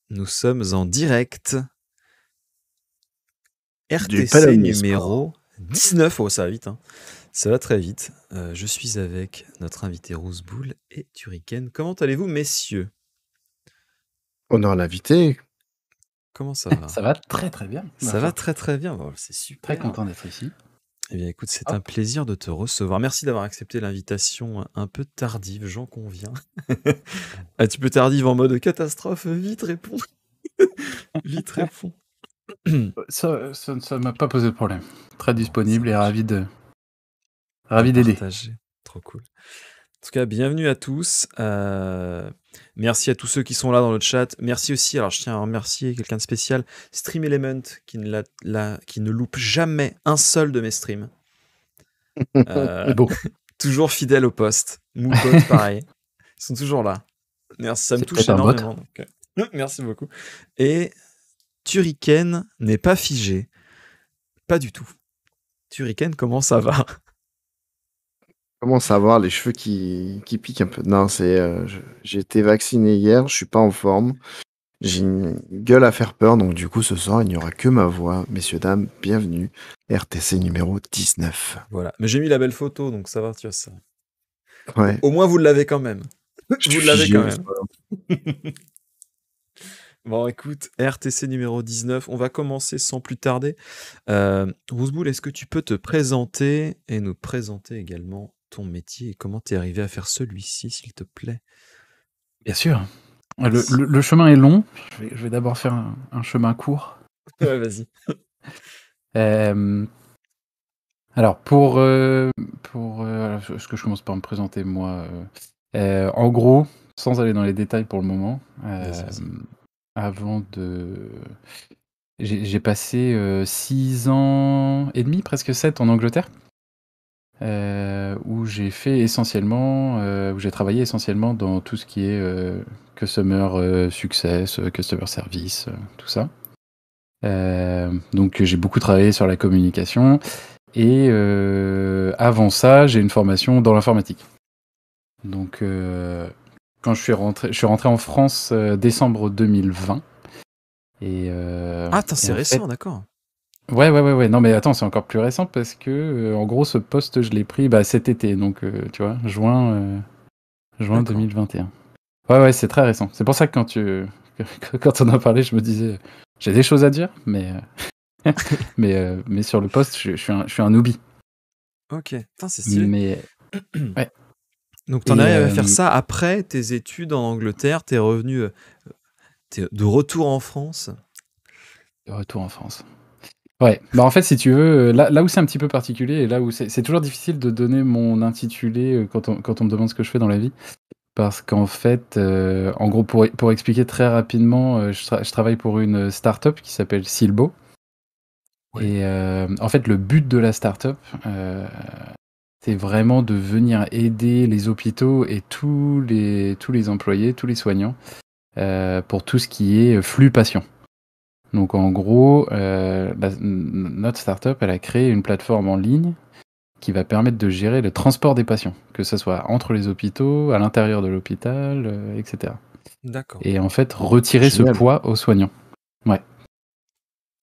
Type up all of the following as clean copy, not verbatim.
Nous sommes en direct. Du RTC Palomnier numéro 19. Oh, ça va vite, hein. Ça va très vite. Je suis avec notre invité Rooseboul et Turrican. Comment allez-vous, messieurs? Honneur à l'invité. Comment ça va? Ça va très très bien. Ça va très très bien. Oh, c'est super. Très content d'être ici. Eh bien, écoute, c'est un plaisir de te recevoir. Merci d'avoir accepté l'invitation un peu tardive, j'en conviens. Un petit peu tardive en mode catastrophe. Vite, réponds. Vite, réponds. Ça ne m'a pas posé de problème. Très disponible et ravi d'aider. Trop cool. En tout cas, bienvenue à tous. Merci à tous ceux qui sont là dans le chat. Merci aussi, alors je tiens à remercier quelqu'un de spécial, Stream Element, qui ne loupe jamais un seul de mes streams. Bon. Toujours fidèle au poste. Moubot, pareil. Ils sont toujours là. Merci, ça me touche énormément. Donc, merci beaucoup. Et Turrican n'est pas figé. Pas du tout. Turrican, comment ça va? Comment savoir, les cheveux qui piquent un peu. Non, j'ai été vacciné hier, je suis pas en forme. J'ai une gueule à faire peur, donc du coup ce soir il n'y aura que ma voix. Messieurs, dames, bienvenue. RTC numéro 19. Voilà, mais j'ai mis la belle photo, donc ça va, tu vois ça. Ouais. Au moins vous l'avez quand même. Vous l'avez quand même. Bon, écoute, RTC numéro 19, on va commencer sans plus tarder. Rooseboul, est-ce que tu peux te présenter et nous présenter également ton métier et comment tu es arrivé à faire celui-ci, s'il te plaît? Bien sûr. Le chemin est long. Je vais d'abord faire un chemin court. Ouais, vas-y. Alors, est-ce que je commence par me présenter, moi en gros, sans aller dans les détails pour le moment, j'ai passé 6 ans et demi, presque 7 en Angleterre, où j'ai travaillé essentiellement dans tout ce qui est Customer Success, Customer Service, tout ça. Donc j'ai beaucoup travaillé sur la communication et avant ça, j'ai une formation dans l'informatique. Donc quand je suis rentré en France décembre 2020. Attends, c'est récent, d'accord. Ouais. Non, mais attends, c'est encore plus récent parce que, en gros, ce poste, je l'ai pris cet été. Donc, tu vois, juin 2021. Ouais, c'est très récent. C'est pour ça que quand on en parlait, je me disais, j'ai des choses à dire, mais sur le poste, je suis un newbie. Ok, putain, c'est stylé. Mais, ouais. Donc, t'en arrives à faire ça après tes études en Angleterre, t'es revenu de retour en France. De retour en France. Ouais, bah en fait, si tu veux, là où c'est un petit peu particulier et là où c'est toujours difficile de donner mon intitulé quand on me demande ce que je fais dans la vie, parce qu'en fait, en gros, pour expliquer très rapidement, je travaille pour une start-up qui s'appelle Silbo. Ouais. Et en fait, le but de la start-up, c'est vraiment de venir aider les hôpitaux et tous les employés, tous les soignants, pour tout ce qui est flux patient. Donc en gros, notre startup, elle a créé une plateforme en ligne qui va permettre de gérer le transport des patients, que ce soit entre les hôpitaux, à l'intérieur de l'hôpital, etc. D'accord. Et en fait, retirer ce poids aux soignants. Ouais.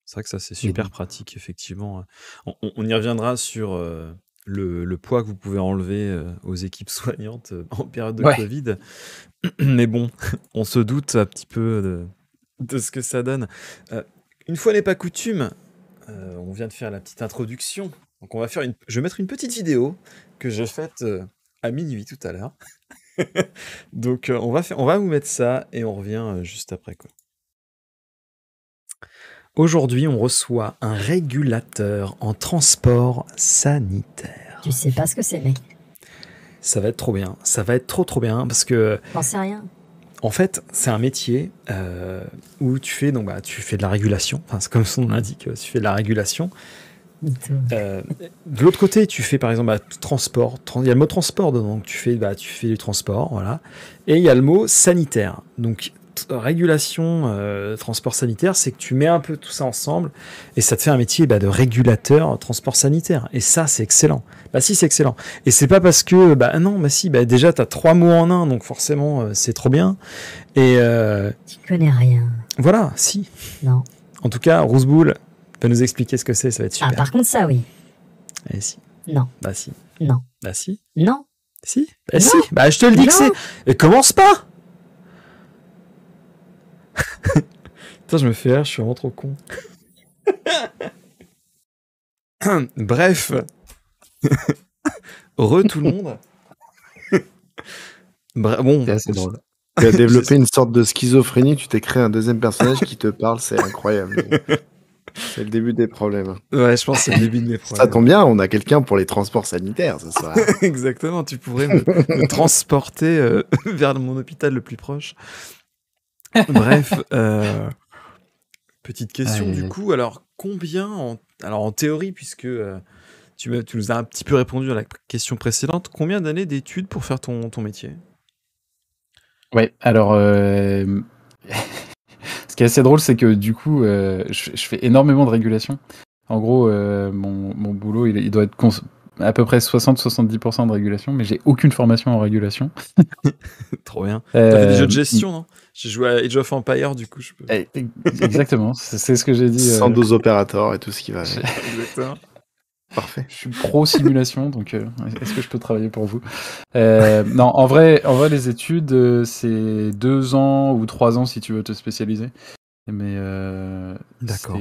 C'est vrai que ça, c'est super pratique, effectivement. On y reviendra sur le poids que vous pouvez enlever aux équipes soignantes en période de Covid. Mais bon, on se doute un petit peu de ce que ça donne. Une fois n'est pas coutume, on vient de faire la petite introduction. Donc je vais mettre une petite vidéo que j'ai faite à minuit tout à l'heure. Donc on va vous mettre ça et on revient juste après, quoi. Aujourd'hui, on reçoit un régulateur en transport sanitaire. Tu sais pas ce que c'est, mec. Ça va être trop bien. Ça va être trop bien parce que... J'en sais rien. En fait, c'est un métier où tu fais de la régulation. Enfin, c'est comme son nom l'indique, tu fais de la régulation. De l'autre côté, tu fais par exemple transport. Il y a le mot transport dedans, donc tu fais du transport, voilà. Et il y a le mot sanitaire. Donc régulation, transport sanitaire, c'est que tu mets un peu tout ça ensemble et ça te fait un métier de régulateur transport sanitaire. Et ça, c'est excellent. Bah si, c'est excellent. Et c'est pas parce que déjà t'as 3 mots en un, donc forcément c'est trop bien. Et tu connais rien. Voilà, si. Non. En tout cas, Rooseboul peut nous expliquer ce que c'est, ça va être Ah, super. par contre, ça, oui. Eh si. Non. Bah si. Non. Bah si. Non. Si. Bah Non. si. Bah je te le dis que Non. c'est. Et commence pas. Putain, je me fais rire, je suis vraiment trop con. Bref. Tout le monde. Bon. C'est assez drôle. Tu as développé une sorte de schizophrénie, tu t'es créé un deuxième personnage qui te parle, c'est incroyable. C'est le début des problèmes. Ouais, je pense que c'est le début de mes Ça problèmes. tombe bien, on a quelqu'un pour les transports sanitaires ce soir. Exactement, tu pourrais me transporter vers mon hôpital le plus proche. Bref, petite question du coup, alors combien, alors en théorie, puisque tu nous as un petit peu répondu à la question précédente, combien d'années d'études pour faire ton métier? Ouais, alors ce qui est assez drôle, c'est que du coup, je fais énormément de régulation. En gros, mon boulot, il doit être à peu près 60-70% de régulation, mais j'ai aucune formation en régulation. Trop bien. T'as fait des jeux de gestion, non? J'ai joué à Age of Empires, du coup, je peux. Exactement, c'est ce que j'ai dit. 112 opérateurs et tout ce qui va. Exactement. Parfait. Je suis pro simulation, donc est-ce que je peux travailler pour vous? Non, en vrai, les études, c'est 2 ans ou 3 ans si tu veux te spécialiser. Mais D'accord.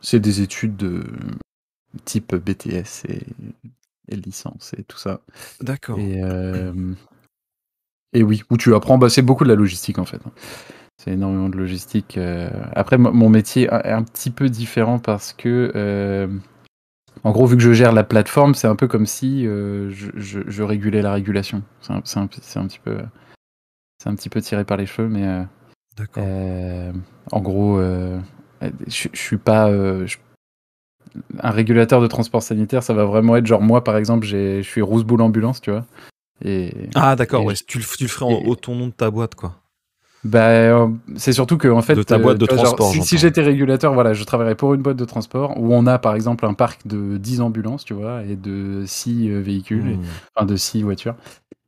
c'est des études de type BTS et licence et tout ça. D'accord. Et oui, où tu apprends, c'est beaucoup de la logistique en fait. C'est énormément de logistique. Après, mon métier est un petit peu différent parce que, en gros, vu que je gère la plateforme, c'est un peu comme si je régulais la régulation. C'est un petit peu tiré par les cheveux, mais D'accord. en gros, je suis pas un régulateur de transport sanitaire. Ça va vraiment être genre moi, par exemple, je suis Rooseboul Ambulance, tu vois. Ah d'accord, ouais, tu le ferais au ton nom de ta boîte, quoi. Bah, c'est surtout que en fait, de ta boîte de tu vois, genre, transport. si j'étais régulateur, voilà, je travaillerais pour une boîte de transport où on a par exemple un parc de 10 ambulances, tu vois, et de 6 véhicules, enfin de 6 voitures.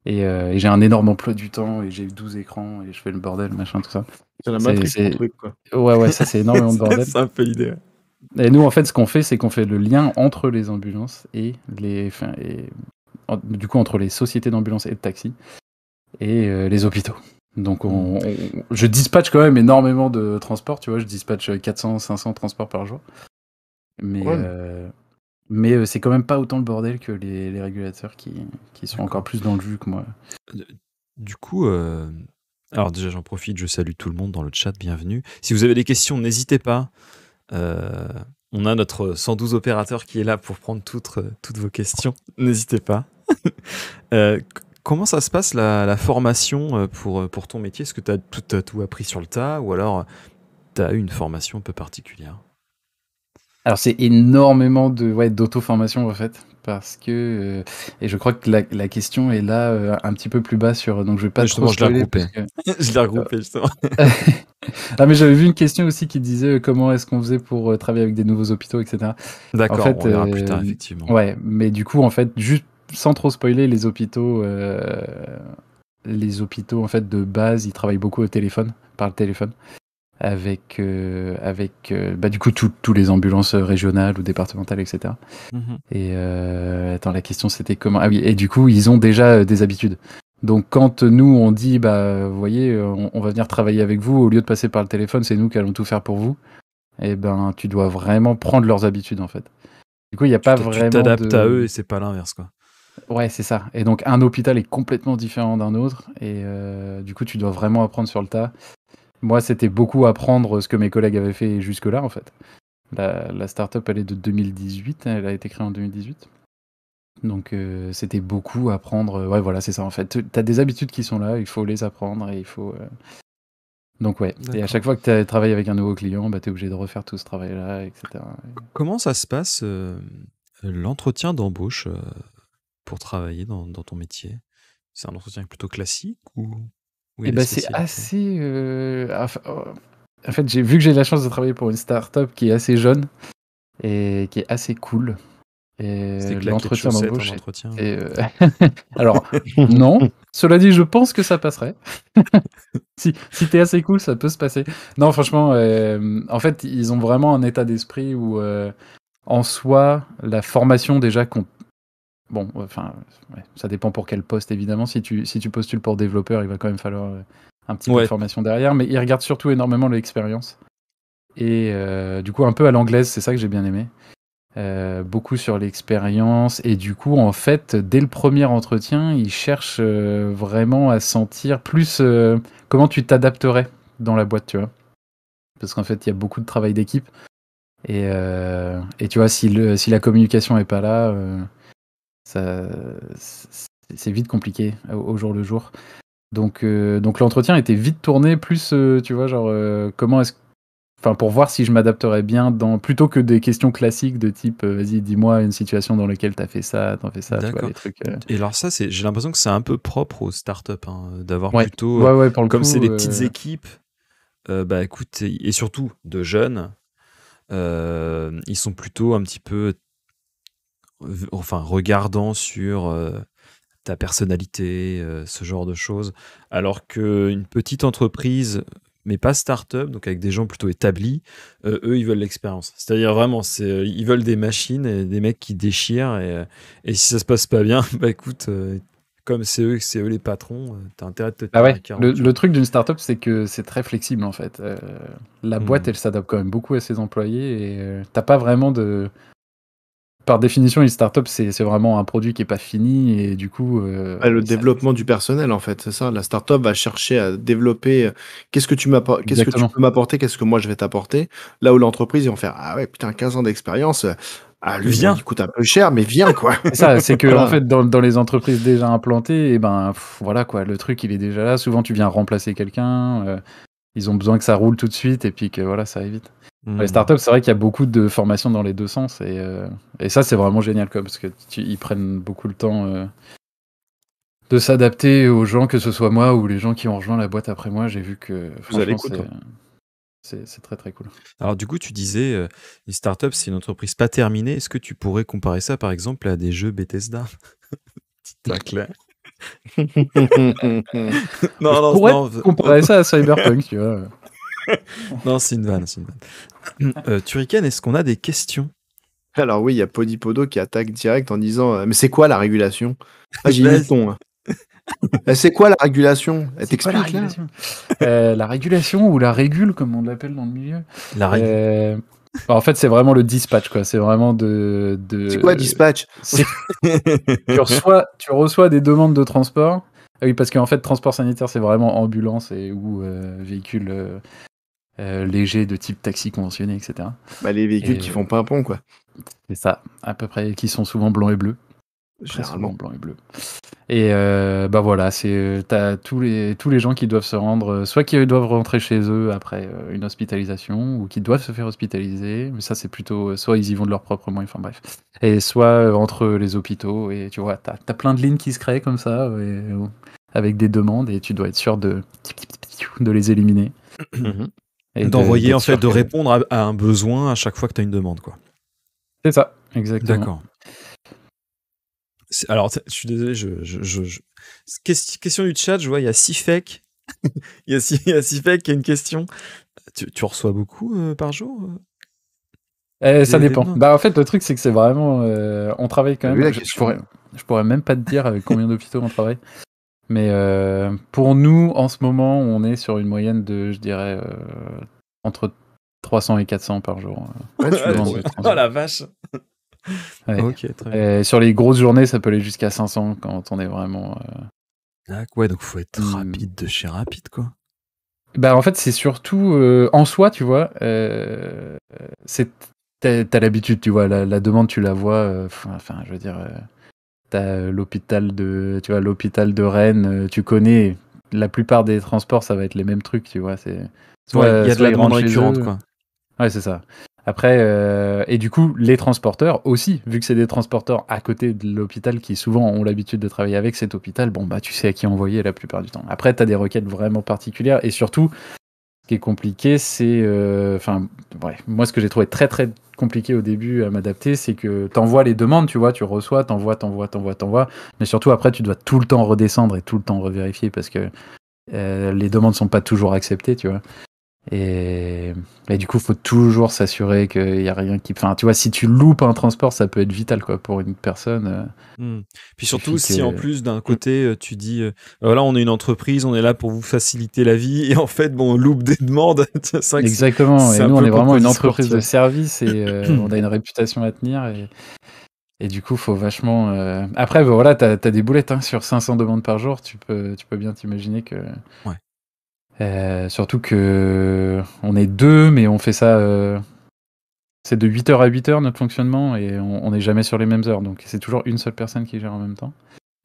Et j'ai un énorme emploi du temps et j'ai 12 écrans et je fais le bordel, machin, tout ça. C'est la matrice, ton truc, quoi. Ouais, ça c'est énormément de bordel. C'est un peu l'idée. Et nous, en fait, ce qu'on fait, c'est qu'on fait le lien entre les ambulances et du coup, entre les sociétés d'ambulances et de taxi et les hôpitaux. Donc, je dispatche quand même énormément de transports, tu vois, je dispatche 400-500 transports par jour. Mais c'est quand même pas autant le bordel que les régulateurs qui sont encore plus dans le jus que moi. Du coup, alors déjà j'en profite, je salue tout le monde dans le chat, bienvenue. Si vous avez des questions, n'hésitez pas. On a notre 112 opérateur qui est là pour prendre toutes vos questions. N'hésitez pas. Comment ça se passe la formation pour ton métier? Est-ce que tu as tout appris sur le tas ou alors tu as eu une formation un peu particulière? Alors c'est énormément d'auto-formation en fait, parce que et je crois que la question est là un petit peu plus bas sur, donc je vais pas trop spoiler parce que je l'ai regroupé justement. Ah mais j'avais vu une question aussi qui disait comment est-ce qu'on faisait pour travailler avec des nouveaux hôpitaux, etc. D'accord, en fait, on verra plus tard effectivement. Ouais, mais du coup en fait, juste sans trop spoiler, les hôpitaux en fait de base, ils travaillent beaucoup au téléphone, par le téléphone. Avec du coup tous les ambulances régionales ou départementales, etc. Et attends, la question c'était comment? Ah oui, et du coup ils ont déjà des habitudes. Donc quand nous on dit vous voyez on va venir travailler avec vous, au lieu de passer par le téléphone, c'est nous qui allons tout faire pour vous. Et ben tu dois vraiment prendre leurs habitudes en fait. Du coup il y a pas vraiment. Tu t'adaptes à eux et c'est pas l'inverse quoi. Ouais, c'est ça. Et donc un hôpital est complètement différent d'un autre et du coup tu dois vraiment apprendre sur le tas. Moi, c'était beaucoup apprendre ce que mes collègues avaient fait jusque-là, en fait. La start-up, elle est de 2018, elle a été créée en 2018. Donc, c'était beaucoup apprendre. Ouais, voilà, c'est ça, en fait. Tu as des habitudes qui sont là, il faut les apprendre et il faut... Donc, ouais. D'accord. Et à chaque fois que tu travailles avec un nouveau client, tu es obligé de refaire tout ce travail-là, etc. Comment ça se passe, l'entretien d'embauche pour travailler dans ton métier? C'est un entretien plutôt classique ou... Et c'est assez... En fait, vu que j'ai la chance de travailler pour une start-up qui est assez jeune et qui est assez cool, C'était Et claquer de l'entretien chaussettes en d'embauche entretien. Alors, non. Cela dit, je pense que ça passerait. Si t'es assez cool, ça peut se passer. Non, franchement, en fait, ils ont vraiment un état d'esprit où, en soi, la formation déjà bon, enfin, ouais, ça dépend pour quel poste, évidemment. Si tu postules pour développeur, il va quand même falloir un petit peu de Ouais. formation derrière, mais ils regardent surtout énormément l'expérience. Et du coup, un peu à l'anglaise, c'est ça que j'ai bien aimé. Beaucoup sur l'expérience. Et du coup, en fait, dès le premier entretien, ils cherchent vraiment à sentir plus comment tu t'adapterais dans la boîte, tu vois. Parce qu'en fait, il y a beaucoup de travail d'équipe. Et tu vois, si la communication est pas là, ça, c'est vite compliqué au jour le jour. Donc l'entretien était vite tourné plus, tu vois, genre comment est-ce, enfin pour voir si je m'adapterais bien plutôt que des questions classiques de type vas-y dis-moi une situation dans laquelle t'as fait ça, tu vois, D'accord. les trucs. Et alors ça, j'ai l'impression que c'est un peu propre aux startups, hein, d'avoir Ouais, plutôt, ouais, pour le comme c'est coup, des petites équipes, bah écoute, et surtout de jeunes, ils sont plutôt un petit peu, enfin, regardants sur ta personnalité, ce genre de choses. Alors qu'une petite entreprise, mais pas start-up, donc avec des gens plutôt établis, eux, ils veulent l'expérience. C'est-à-dire vraiment, ils veulent des machines et des mecs qui déchirent. Et si ça se passe pas bien, bah écoute, comme c'est eux les patrons, t'as intérêt de te bah taire à ouais, 40, tu le vois. truc d'une startup, c'est que c'est très flexible en fait. La boîte, Hmm. elle s'adapte quand même beaucoup à ses employés et t'as pas vraiment de. Par définition, une startup, c'est vraiment un produit qui est pas fini et du coup, Ouais, le développement du personnel, en fait, c'est ça. La startup va chercher à développer qu'est-ce que tu exactement. peux m'apporter, qu'est-ce que moi je vais t'apporter. Là où l'entreprise, ils vont faire ah ouais, putain, 15 ans d'expérience. Ah, lui, bon, Viens. il coûte un peu cher, mais viens, quoi. C'est ça, c'est que en Voilà. fait, dans les entreprises déjà implantées, et ben voilà quoi, le truc il est déjà là. Souvent, tu viens remplacer quelqu'un. Ils ont besoin que ça roule tout de suite et puis que voilà, ça aille vite. Les Hmm. startups, c'est vrai qu'il y a beaucoup de formations dans les deux sens et ça, c'est vraiment génial quoi, parce que ils prennent beaucoup le temps de s'adapter aux gens, que ce soit moi ou les gens qui ont rejoint la boîte après moi. J'ai vu que Vous allez franchement, l'écoute. c'est très très cool. Alors du coup, tu disais, les startups, c'est une entreprise pas terminée. Est-ce que tu pourrais comparer ça, par exemple, à des jeux Bethesda? Petit tacle. Je Non, pourrais non, comparer ça à Cyberpunk, tu vois. non, c'est une vanne, c'est une vanne. Turrican, est-ce qu'on a des questions? Alors oui, il y a Podipodo qui attaque direct en disant mais c'est quoi la régulation? Ah, j'ai mis le Vas-y. ton. Hein. C'est quoi la régulation? Elle C'est quoi la t'explique là? régulation? La régulation ou la régule, comme on l'appelle dans le milieu. La règle. En fait, c'est vraiment le dispatch, quoi. C'est vraiment C'est quoi dispatch? tu reçois des demandes de transport. Ah oui, parce qu'en fait, transport sanitaire, c'est vraiment ambulance ou véhicule léger de type taxi conventionné, etc. Bah, les véhicules Et qui font pimpon, quoi. c'est ça, à peu près, qui sont souvent blancs et bleus. Très souvent Généralement. blancs et bleus. Et bah voilà, t'as tous les gens qui doivent se rendre, soit qui doivent rentrer chez eux après une hospitalisation, ou qui doivent se faire hospitaliser, mais ça c'est plutôt, soit ils y vont de leurs propres moyens, enfin bref, et soit entre les hôpitaux, et tu vois, t'as plein de lignes qui se créent comme ça, avec des demandes, et tu dois être sûr de les éliminer. Et D'envoyer, en d'être fait, sûr de que... répondre à un besoin à chaque fois que tu as une demande, quoi. C'est ça, exactement. D'accord. Alors, je suis désolé, question du chat, je vois, il y a Sifek. Il y a Sifek qui a une question. Tu reçois beaucoup par jour Ça des dépend. demandes? Bah en fait, le truc c'est que c'est vraiment, on travaille quand T'as vu même. la Je question? pourrais même pas te dire avec combien d'hôpitaux on travaille. Mais pour nous, en ce moment, on est sur une moyenne de, je dirais, entre 300 et 400 par jour. Ouais, tu Demandes m'as de dit. Oh transport. la vache! Ouais. Ok, très bien. Et sur les grosses journées, ça peut aller jusqu'à 500 quand on est vraiment. Ouais, donc faut être Hmm. rapide de chez rapide, quoi. Bah en fait, c'est surtout en soi, tu vois. T'as l'habitude, tu vois, la demande, tu la vois. Enfin, je veux dire. T'as l'hôpital de Rennes, tu connais. La plupart des transports, ça va être les mêmes trucs, tu vois. C'est Ouais, il y a de soit la ils demande rentrent chez récurrente, eux. quoi. Ouais, c'est ça. Après, et du coup, les transporteurs aussi, vu que c'est des transporteurs à côté de l'hôpital qui souvent ont l'habitude de travailler avec cet hôpital, bon bah tu sais à qui envoyer la plupart du temps. Après, t'as des requêtes vraiment particulières et surtout, Ce qui est compliqué, c'est... moi, ce que j'ai trouvé très, très compliqué au début à m'adapter, c'est que t'envoies les demandes, tu vois, tu reçois, t'envoies. Mais surtout, après, tu dois tout le temps redescendre et tout le temps revérifier parce que les demandes sont pas toujours acceptées, tu vois. Et du coup, faut toujours s'assurer qu'il y a rien qui... Enfin, tu vois, si tu loupes un transport, ça peut être vital, quoi, pour une personne. Puis surtout, si en plus, d'un côté, tu dis, voilà, on est une entreprise, on est là pour vous faciliter la vie, et en fait, bon, on loupe des demandes. C'est vrai que Exactement, c'est et un nous, on peu est vraiment une contradictoire, entreprise tu de vois. service et on a une réputation à tenir. Et du coup, faut vachement... Après, voilà, t'as des boulettes, hein, sur 500 demandes par jour, tu peux bien t'imaginer que... Ouais. Surtout que on est 2, mais on fait ça... c'est de 8h à 8h notre fonctionnement, et on n'est jamais sur les mêmes heures, donc c'est toujours une seule personne qui gère en même temps.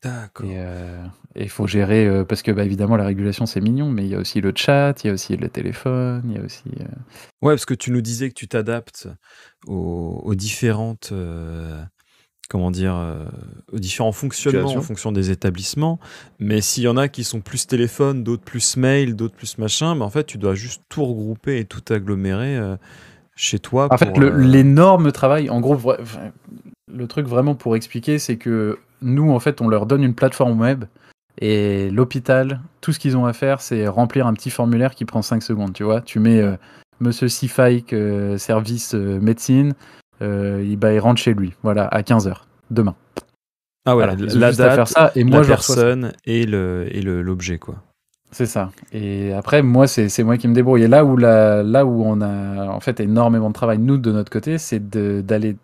D'accord. Et il faut gérer, parce que évidemment la régulation c'est mignon, mais il y a aussi le chat, il y a aussi le téléphone, il y a aussi... Ouais, parce que tu nous disais que tu t'adaptes aux différentes... comment dire, aux différents fonctionnements en fonction des établissements, mais s'il y en a qui sont plus téléphone, d'autres plus mail, d'autres plus machin, en fait, tu dois juste tout regrouper et tout agglomérer chez toi. En fait, l'énorme travail, en gros, le truc vraiment pour expliquer, c'est que nous, en fait, on leur donne une plateforme web, et l'hôpital, tout ce qu'ils ont à faire, c'est remplir un petit formulaire qui prend 5 secondes, tu vois. Tu mets Monsieur Sifaik, service médecine, il rentre chez lui, voilà, à 15h, demain. Ah ouais, Voilà, ils ont la juste à date, faire ça, et moi, la je reçois ça. personne et l'objet, quoi. C'est ça. Et après, moi, c'est moi qui me débrouille. Et là où on a en fait énormément de travail, nous, de notre côté, c'est d'aller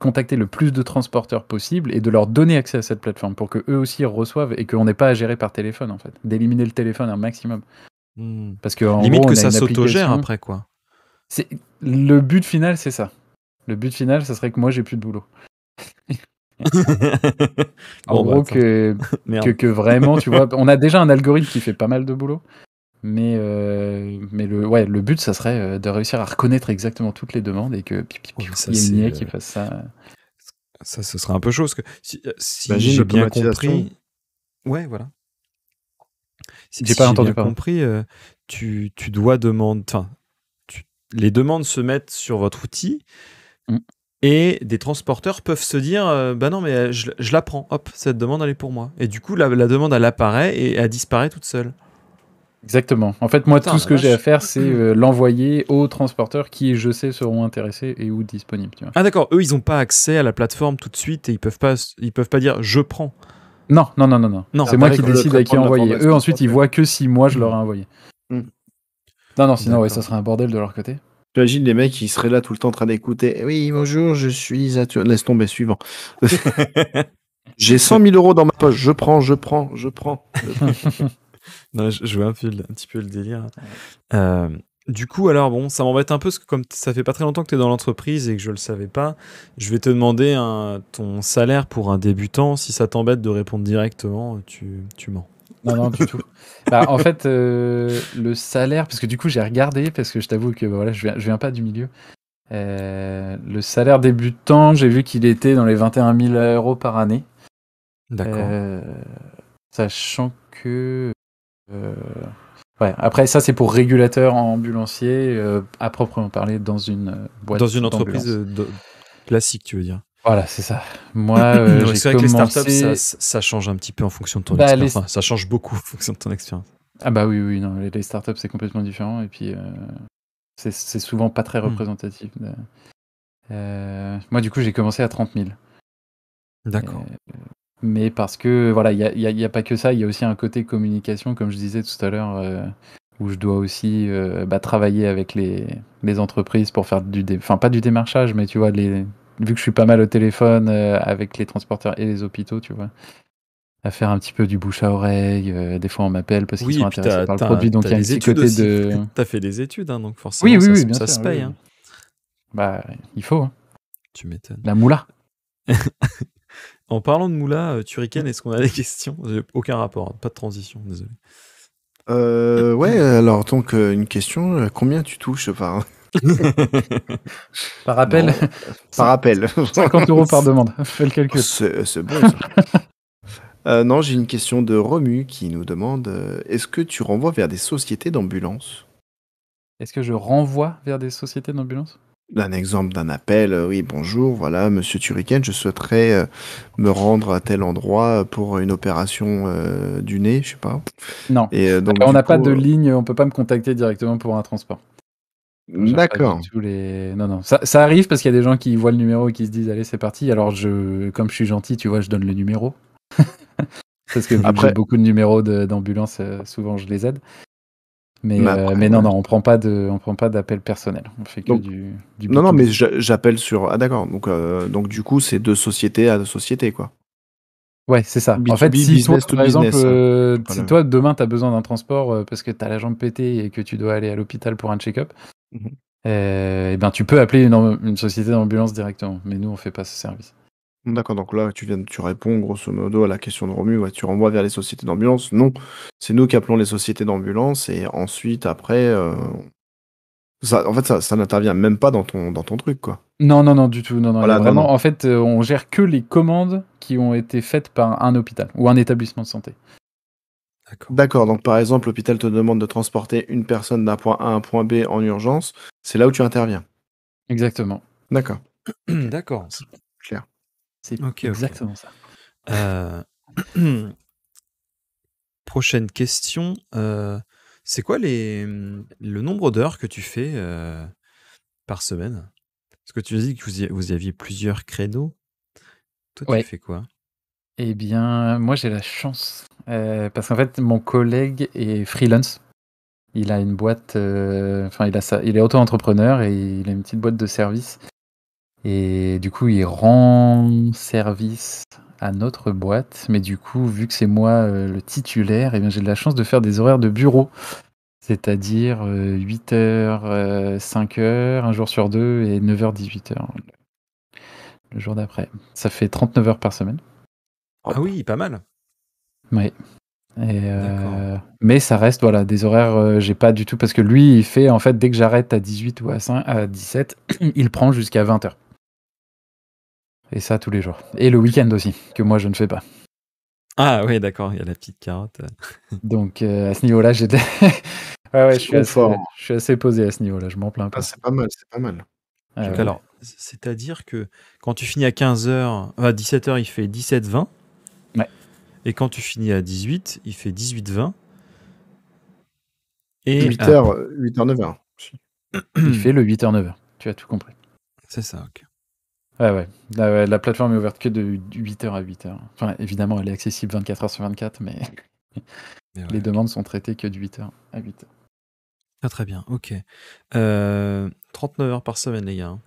contacter le plus de transporteurs possible et de leur donner accès à cette plateforme pour que eux aussi reçoivent et qu'on n'ait pas à gérer par téléphone, en fait. D'éliminer le téléphone un maximum. Parce que, en Limite gros, que on a ça une s'autogère application... après, quoi. Le but final, c'est ça. Le but final, ça serait que moi, j'ai plus de boulot. En gros, que vraiment, tu vois, on a déjà un algorithme qui fait pas mal de boulot, mais le but, ça serait de réussir à reconnaître exactement toutes les demandes et que il y ait une IA qui fasse ça. Ça, ce serait un peu chaud, parce que si j'ai bien compris... Ouais, voilà. J'ai pas entendu parler. Compris, tu dois demander... Enfin, les demandes se mettent sur votre outil, et des transporteurs peuvent se dire bah non, mais je la prends, hop, cette demande elle est pour moi. Et du coup, la demande elle apparaît et elle disparaît toute seule. Exactement. En fait, moi, tout ce que j'ai à faire, c'est l'envoyer aux transporteurs qui, je sais, seront intéressés et ou disponibles. Tu vois. Ah d'accord, eux, ils n'ont pas accès à la plateforme tout de suite et ils peuvent pas dire je prends. Non. C'est moi qui décide à qui envoyer. Eux, ensuite, ils voient que si moi, je leur ai envoyé. Non, sinon, ouais, ça serait un bordel de leur côté. J'imagine les mecs, ils seraient là tout le temps en train d'écouter. Oui, bonjour, je suis à... Laisse tomber, suivant. J'ai 100 000 euros dans ma poche, je prends. Non, je vois un petit peu le délire. Du coup, alors bon, ça m'embête un peu parce que comme ça fait pas très longtemps que tu es dans l'entreprise et que je le savais pas, je vais te demander ton salaire pour un débutant. Si ça t'embête de répondre directement, tu mens. Non, du tout. En fait, le salaire, parce que du coup j'ai regardé, parce que je t'avoue que voilà, je viens pas du milieu. Le salaire débutant, j'ai vu qu'il était dans les 21 000 euros par année. D'accord. Sachant que... ouais, après ça c'est pour régulateur ambulancier, à proprement parler, dans une boîte. Dans une entreprise classique, tu veux dire. Voilà, c'est ça. Moi, c'est vrai que les startups, ça change un petit peu en fonction de ton expérience. Enfin, ça change beaucoup en fonction de ton expérience. Ah bah oui, non, les startups, c'est complètement différent. Et puis, c'est souvent pas très représentatif. Moi, du coup, j'ai commencé à 30 000. D'accord. Mais parce que, voilà, il y a pas que ça. Il y a aussi un côté communication, comme je disais tout à l'heure, où je dois aussi travailler avec les entreprises pour faire pas du démarchage, mais tu vois, vu que je suis pas mal au téléphone avec les transporteurs et les hôpitaux, tu vois, à faire un petit peu du bouche à oreille. Des fois, on m'appelle parce qu'ils sont intéressés par le produit, donc il y a un petit côté de... T'as fait des études, hein, donc forcément, oui, bien ça sûr, se paye. Hein. Bah, il faut. Hein. Tu m'étonnes. La moula. En parlant de moula, Turrican, est-ce qu'on a des questions ? Aucun rapport, pas de transition, désolé. Ouais, alors donc une question, combien tu touches par rappel non, par appel. 50 € par demande, fais le calcul. C'est bon ça. Non, j'ai une question de Romu qui nous demande est-ce que tu renvoies vers des sociétés d'ambulance ? Est-ce que je renvoie vers des sociétés d'ambulance? Un exemple d'un appel, oui, bonjour, voilà, monsieur Turrican, je souhaiterais me rendre à tel endroit pour une opération du nez, je sais pas. Non. Et donc, On du n'a pas coup, de ligne, on peut pas me contacter directement pour un transport. On gère pas du d'accord. tout les. Non, non. Ça arrive parce qu'il y a des gens qui voient le numéro et qui se disent allez, c'est parti. Alors, comme je suis gentil, tu vois, je donne le numéro. Parce que vu que j'ai Après, beaucoup de numéros d'ambulance, souvent je les aide. Mais après, non, ouais. non, on prend pas d'appel personnel. On fait que Donc, du non, mais B2B. j'appelle sur. Ah, d'accord. Donc, du coup, c'est de société à société, quoi. Ouais, c'est ça. En fait, B2B, si toi, business to par exemple, business, hein. C'est pas si le- toi, demain, tu as besoin d'un transport parce que tu as la jambe pétée et que tu dois aller à l'hôpital pour un check-up, Mhm. eh ben, tu peux appeler une société d'ambulance directement. Mais nous, on fait pas ce service. D'accord, donc là, tu réponds grosso modo à la question de Romu, ouais, tu renvoies vers les sociétés d'ambulance. Non, c'est nous qui appelons les sociétés d'ambulance et ensuite, après, en fait, ça n'intervient même pas dans ton truc, quoi. Non, non, non, du tout. Non, non, il y a Voilà, non, non. vraiment. En fait, on gère que les commandes qui ont été faites par un hôpital ou un établissement de santé. D'accord. D'accord, donc par exemple, l'hôpital te demande de transporter une personne d'un point A à un point B en urgence, c'est là où tu interviens. Exactement. D'accord, D'accord. clair. C'est Ok, ok. exactement ça. Euh, Prochaine question. C'est quoi le nombre d'heures que tu fais par semaine? Parce que tu as dit que vous aviez plusieurs créneaux. Toi, tu Ouais. fais quoi? Eh bien, moi, j'ai la chance. Parce qu'en fait, mon collègue est freelance. Il a une boîte. Enfin, il est auto-entrepreneur et il a une petite boîte de service. Et du coup, il rend service à notre boîte. Mais du coup, vu que c'est moi le titulaire, eh bien, j'ai de la chance de faire des horaires de bureau. C'est-à-dire 8h, 5h, un jour sur deux, et 9h, 18h le jour d'après. Ça fait 39 heures par semaine. Ah oui, pas mal. Oui. D'accord. Mais ça reste voilà, des horaires, j'ai pas du tout. Parce que lui, il fait, en fait, dès que j'arrête à 18 ou à 17, il prend jusqu'à 20h. Et ça, tous les jours. Et le week-end aussi, que moi, je ne fais pas. Ah oui, d'accord, il y a la petite carotte. Donc, à ce niveau-là, j'étais. Ouais, je C'est confort. suis assez posé à ce niveau-là, je m'en plains Ah, pas. c'est pas mal, c'est pas mal. Ah ouais. Alors, c'est-à-dire que quand tu finis à 15h, à 17h, il fait 17-20. Ouais. Et quand tu finis à 18, il fait 18-20. Et 8h, 9h. Il fait le 8h, 9h. Tu as tout compris. C'est ça, ok. Ouais. La plateforme est ouverte que de 8h à 8h. Enfin, évidemment, elle est accessible 24h sur 24, mais Mais ouais, les ok. demandes sont traitées que de 8h à 8h. Ah, très bien, ok. 39 heures par semaine, les gars. Hein.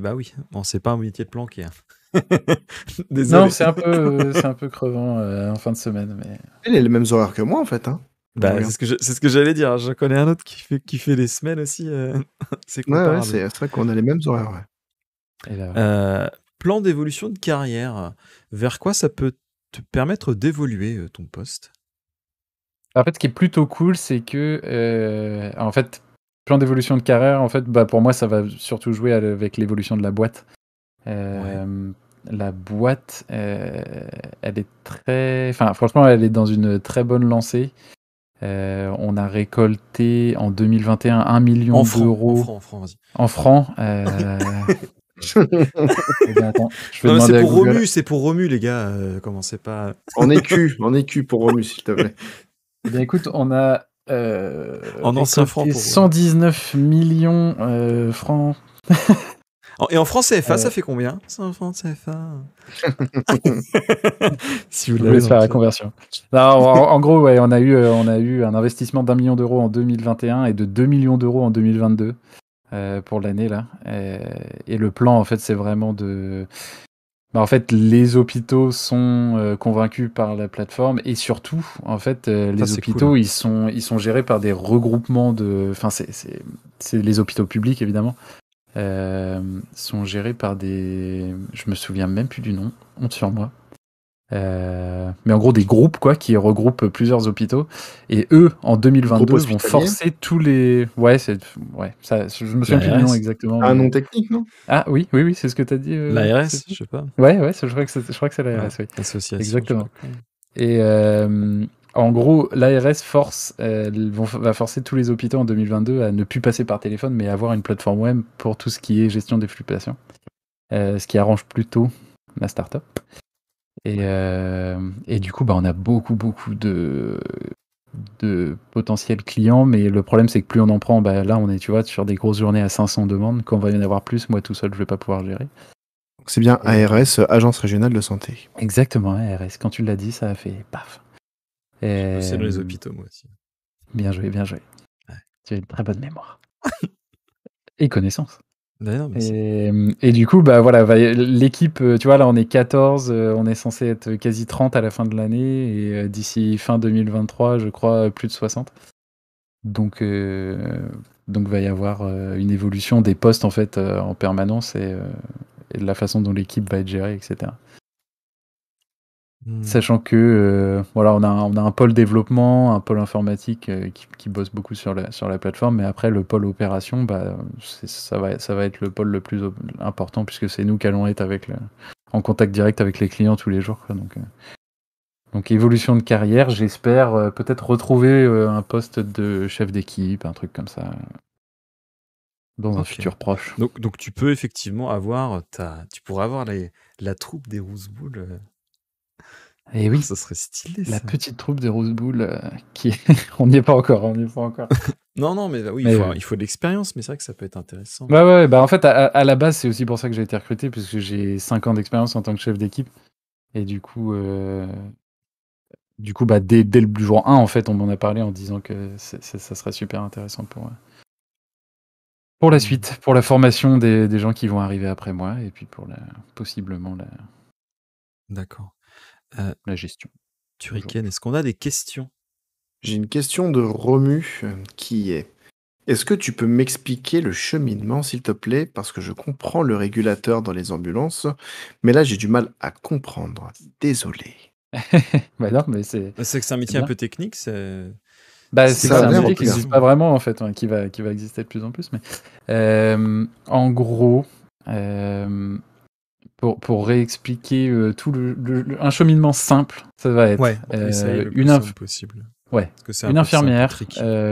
Bah oui, bon, c'est pas un métier de planquer. Hein. Désolé. Non, c'est un peu crevant en fin de semaine, mais Il a les mêmes horaires que moi, en fait. Hein. Bah, Regarde. c'est ce que j'allais dire. Je connais un autre qui fait les semaines aussi. C'est Ouais, comparable. c'est vrai qu'on a les mêmes horaires, ouais. et là, voilà. Plan d'évolution de carrière. Vers quoi ça peut te permettre d'évoluer ton poste? En fait, ce qui est plutôt cool, c'est que, en fait, plan d'évolution de carrière, en fait, bah, pour moi, ça va surtout jouer avec l'évolution de la boîte. La boîte, elle est très... Enfin, franchement, elle est dans une très bonne lancée. On a récolté en 2021 1 million d'euros. En francs, vas-y. En francs. Eh bien, attends, je vais Non, mais demander à Google. c'est pour Romu, les gars. Commencez pas. En écu pour Romu, s'il te plaît. Eh bien, écoute, on a En ancien franc récolté pour 119 millions francs. Et en francs CFA, ça fait combien? 100 francs CFA. Si vous Je vous l'avez laisse dans faire le la chat. conversion. Non, en gros, ouais, on a eu un investissement d'1 million d'euros en 2021 et de 2 millions d'euros en 2022 pour l'année là. Et le plan, en fait, c'est vraiment de... Bah, en fait, les hôpitaux sont convaincus par la plateforme et surtout, en fait, les c'est hôpitaux, cool. ils sont gérés par des regroupements de... Enfin, c'est les hôpitaux publics, évidemment. Sont gérés par des... Je me souviens même plus du nom, honte sur moi. Mais en gros, des groupes quoi, qui regroupent plusieurs hôpitaux. Et eux, en 2022, Groupe vont hospitalier. forcer tous les... Ouais, ça, je me souviens plus du nom exactement. Un mais- nom technique, non? Ah oui, c'est ce que tu as dit. L'ARS, Sophie. je sais pas. Ouais, je crois que c'est l'ARS, oui. Association. Exactement. Je sais pas quoi. Et En gros, l'ARS va forcer tous les hôpitaux en 2022 à ne plus passer par téléphone, mais à avoir une plateforme web pour tout ce qui est gestion des flux patients. Ce qui arrange plutôt la start-up. Et du coup, on a beaucoup de potentiels clients, mais le problème c'est que plus on en prend, là on est, tu vois, sur des grosses journées à 500 demandes. Quand on va y en avoir plus, moi tout seul je vais pas pouvoir gérer. C'est bien ARS, Agence Régionale de Santé. Exactement, ARS. Quand tu l'as dit, ça a fait paf. J'ai bossé dans les hôpitaux, moi aussi. Bien joué. Ouais. Tu as une très bonne mémoire. Et connaissance. D'ailleurs, Et du coup, voilà, l'équipe, tu vois, là on est 14, on est censé être quasi 30 à la fin de l'année, et d'ici fin 2023, je crois, plus de 60. Donc va y avoir une évolution des postes en fait en permanence, et de la façon dont l'équipe va être gérée, etc. Sachant que voilà, on a un pôle développement, un pôle informatique qui bosse beaucoup sur la plateforme, mais après le pôle opération, ça va être le pôle le plus important, puisque c'est nous qui allons être en contact direct avec les clients tous les jours, quoi. Donc évolution de carrière, j'espère peut-être retrouver un poste de chef d'équipe, un truc comme ça, dans un futur proche. Donc tu peux effectivement avoir tu pourrais avoir la troupe des Rouseboules. Et oui, ça serait stylé, la ça. petite troupe des Rouseboules on n'y est pas encore. Non, mais oui, il faut de l'expérience, mais c'est vrai que ça peut être intéressant. Ouais, en fait, à la base, c'est aussi pour ça que j'ai été recruté, puisque j'ai 5 ans d'expérience en tant que chef d'équipe. Et du coup, dès le jour 1, en fait, on m'en a parlé en disant que ça serait super intéressant pour la suite, pour la formation des gens qui vont arriver après moi, et puis pour possiblement D'accord. la gestion. Turrican, est-ce qu'on a des questions? J'ai une question de Romu qui est: est-ce que tu peux m'expliquer le cheminement, s'il te plaît? Parce que je comprends le régulateur dans les ambulances, mais là j'ai du mal à comprendre. Désolé. Non, mais c'est que c'est un métier un peu technique, c'est c'est un métier qui n'existe pas vraiment, en fait, qui va exister de plus en plus. Mais en gros, pour réexpliquer tout un cheminement simple, ça va être possible. Ouais, une infirmière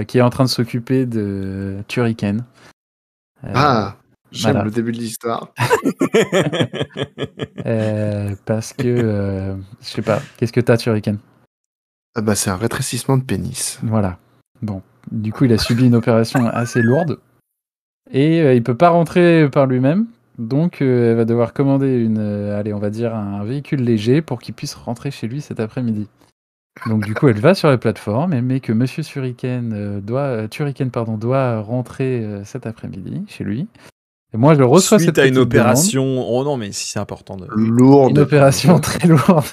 qui est en train de s'occuper de Turrican. J'aime le début de l'histoire. Parce que, je sais pas, qu'est-ce que t'as, Turrican? C'est un rétrécissement de pénis. Voilà. Bon, du coup, il a subi une opération assez lourde, et il peut pas rentrer par lui-même, donc elle va devoir commander on va dire un véhicule léger pour qu'il puisse rentrer chez lui cet après-midi. Donc du coup, elle va sur la plateforme, elle met que Monsieur Turrican doit rentrer cet après-midi chez lui. Et moi, je reçois cette petite une opération. demande. Oh non, mais si c'est important. Lourde. Une opération très lourde.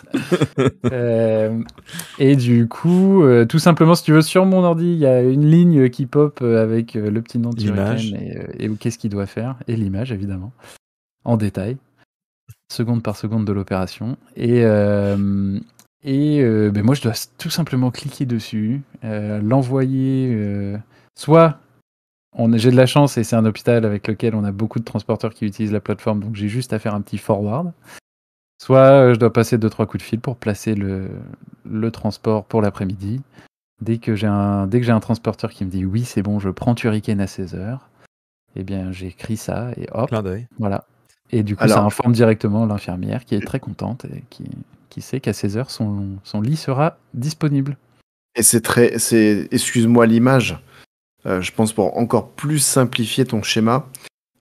Et du coup, tout simplement, si tu veux, sur mon ordi, il y a une ligne qui pop avec le petit nom de Turrican et qu'est-ce qu'il doit faire, et l'image, évidemment, en détail, seconde par seconde de l'opération. Et moi, je dois tout simplement cliquer dessus, l'envoyer. Soit j'ai de la chance et c'est un hôpital avec lequel on a beaucoup de transporteurs qui utilisent la plateforme, donc j'ai juste à faire un petit forward. Soit je dois passer 2-3 coups de fil pour placer le transport pour l'après-midi. Dès que j'ai un transporteur qui me dit oui, c'est bon, je prends Turrican à 16h, eh bien j'écris ça et hop, voilà. Et du coup, ça informe directement l'infirmière qui est très contente et qui sait qu'à 16h, son lit sera disponible. Et excuse-moi l'image, je pense pour encore plus simplifier ton schéma,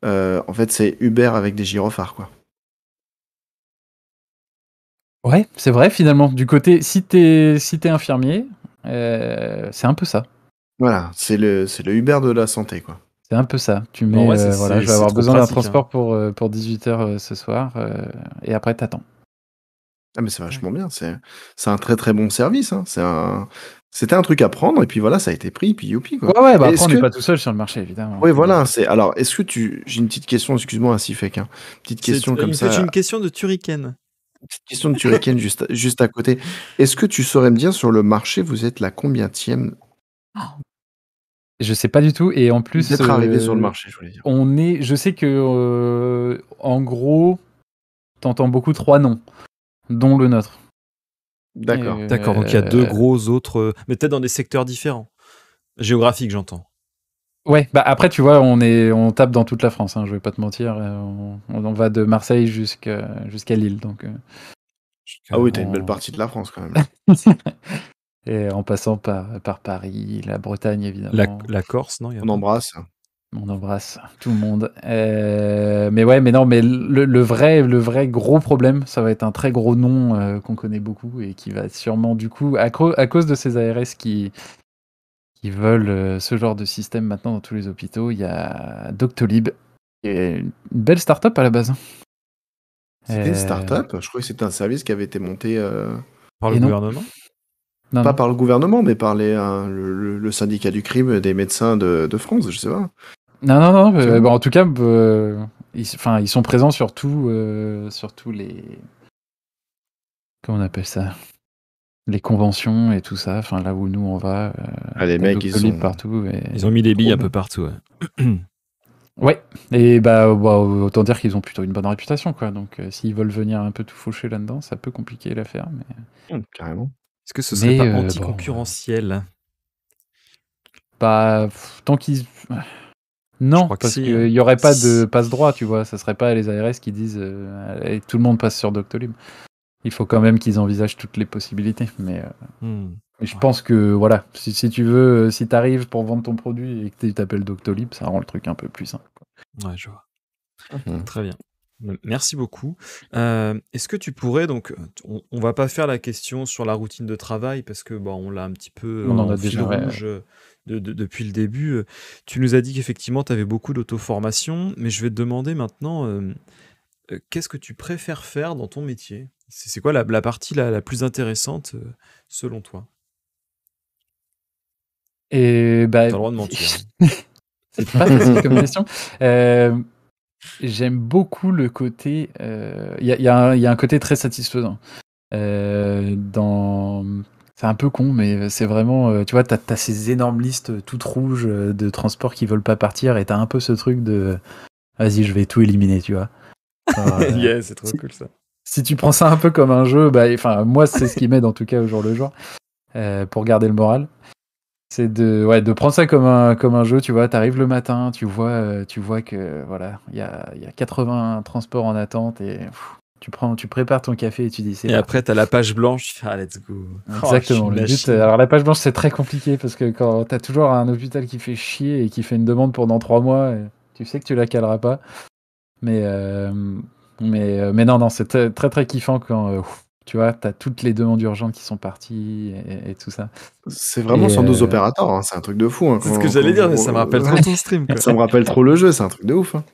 en fait c'est Uber avec des gyrophares, quoi. Ouais, c'est vrai, finalement. Du côté, si t'es infirmier, c'est un peu ça. Voilà, c'est le Uber de la santé, quoi. C'est un peu ça. Tu mets, je vais avoir besoin d'un transport pour 18h ce soir, et après t'attends. Ah mais c'est vachement bien, c'est un très très bon service, hein. C'était un truc à prendre, et puis voilà, ça a été pris, puis youpi, quoi. Ouais, après on n'est pas tout seul sur le marché, évidemment. Oui, voilà, alors, est-ce que j'ai une petite question, excuse-moi, ainsi fait qu'un petite question comme ça. C'est une question de Turrican. Petite question de Turrican juste à côté. Est-ce que tu saurais me dire, sur le marché, vous êtes la combienième? Je sais pas du tout, et en plus d'être arrivé sur le marché, je voulais dire. Je sais que en gros, t'entends beaucoup 3 noms, dont le nôtre. D'accord. D'accord, donc il y a 2 gros autres, mais peut-être dans des secteurs différents. Géographiques, j'entends. Ouais, bah après, tu vois, on tape dans toute la France, hein, je vais pas te mentir. On va de Marseille jusqu'à Lille, donc. Ah oui, t'as une belle partie de la France quand même. Et en passant par Paris, la Bretagne, évidemment. La Corse, non, il y a On pas? embrasse. On embrasse tout le monde. Mais ouais, mais non, mais le vrai gros problème, ça va être un très gros nom qu'on connaît beaucoup et qui va sûrement, du coup, à cause de ces ARS qui veulent ce genre de système maintenant dans tous les hôpitaux, il y a Doctolib, qui est une belle start-up à la base. C'était une start-up? Je crois que c'était un service qui avait été monté Par le gouvernement? pas par le gouvernement, mais par le syndicat du crime des médecins de France, je sais pas. Non. En tout cas, ils sont présents sur tous les... Comment on appelle ça? Les conventions et tout ça. Enfin, là où nous, on va. Les mecs, ils sont... partout. Ils ont mis des billes un peu partout, ouais. Ouais, et autant dire qu'ils ont plutôt une bonne réputation, quoi. Donc, s'ils veulent venir un peu tout faucher là-dedans, ça peut compliquer l'affaire. Mais... carrément. Est-ce que ce serait pas anticoncurrentiel? Tant qu'ils... Non, parce qu'il n'y aurait pas de passe-droit, tu vois. Ça serait pas les ARS qui disent allez, tout le monde passe sur Doctolib. Il faut quand même qu'ils envisagent toutes les possibilités. Mais je pense que, voilà, si tu veux, si tu arrives pour vendre ton produit et que tu t'appelles Doctolib, ça rend le truc un peu plus simple, quoi. Ouais, je vois. Très bien. Merci beaucoup. Est-ce que tu pourrais, donc, on va pas faire la question sur la routine de travail parce que on l'a un petit peu en a fil déjà, rouge depuis le début. Tu nous as dit qu'effectivement, tu avais beaucoup d'auto-formation, mais je vais te demander maintenant, qu'est-ce que tu préfères faire dans ton métier? C'est quoi la partie la plus intéressante selon toi? Et T'as le droit de mentir. C'est pas facile comme question. J'aime beaucoup le côté... Il y a un côté très satisfaisant. C'est un peu con, mais c'est vraiment... tu vois, t'as ces énormes listes toutes rouges de transports qui veulent pas partir et t'as un peu ce truc de... Vas-y, je vais tout éliminer, tu vois. Yeah, c'est trop cool ça. Si tu prends ça un peu comme un jeu, moi, c'est ce qui m'aide en tout cas au jour le jour, pour garder le moral. C'est de prendre ça comme un jeu, tu vois, t'arrives le matin, tu vois que voilà, il y a 80 transports en attente et tu prépares ton café et tu dis c'est Et après t'as la page blanche, let's go. Exactement, le but. Alors la page blanche c'est très compliqué parce que quand t'as toujours un hôpital qui fait chier et qui fait une demande pendant 3 mois, tu sais que tu la caleras pas. Mais non, c'est très très, très kiffant quand tu vois, t'as toutes les demandes urgentes qui sont parties et tout ça. C'est vraiment 112 opérateurs, hein, c'est un truc de fou. C'est ce que j'allais dire, mais ça me rappelle trop ton stream. Quoi. Ça me rappelle trop le jeu, c'est un truc de ouf. Hein.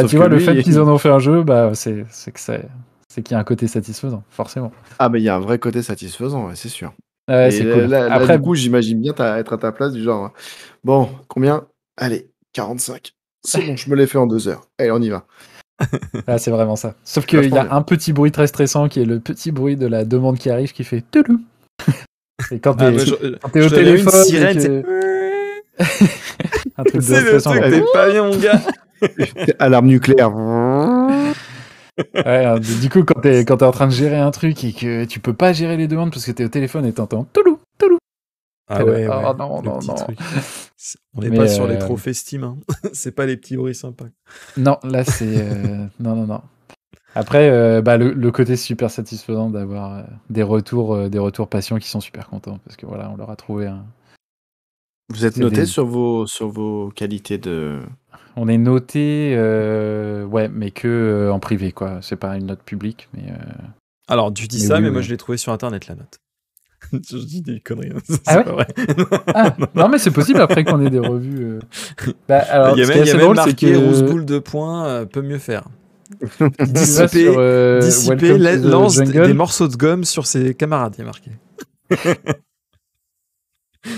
Tu vois, le fait qu'ils en ont fait un jeu, c'est qu'il y a un côté satisfaisant, forcément. Ah, mais il y a un vrai côté satisfaisant, ouais, c'est sûr. Ouais, c'est cool. Là, après, du coup, j'imagine bien être à ta place du genre, bon, combien? Allez, 45. C'est bon, je me l'ai fait en 2 heures. Allez, on y va. C'est vraiment ça. Sauf qu'il y a un petit bruit très stressant qui est le petit bruit de la demande qui arrive qui fait toulou. Et quand t'es au téléphone. Une sirène, un truc de stressant. T'es pas bien, mon gars. Alarme nucléaire. Ouais, du coup, quand t'es en train de gérer un truc et que tu peux pas gérer les demandes parce que t'es au téléphone et t'entends toulou. Ah ouais, oh, non. Truc. On n'est pas sur les trophées Steam, hein. C'est pas les petits bruits sympas. Non, là c'est... non. Après, le côté super satisfaisant d'avoir des retours patients qui sont super contents parce que voilà, on leur a trouvé un... Vous êtes noté sur vos qualités de... On est noté, ouais, mais que en privé, quoi. C'est pas une note publique, mais... Alors, tu dis ça, oui, mais moi je l'ai trouvé sur Internet, la note. Je dis des conneries. Ah ouais, pas vrai. Non, mais c'est possible après qu'on ait des revues. Alors, il y a même marqué Rose Boule 2 points, peut mieux faire. Dissiper lance des morceaux de gomme sur ses camarades, il y a marqué.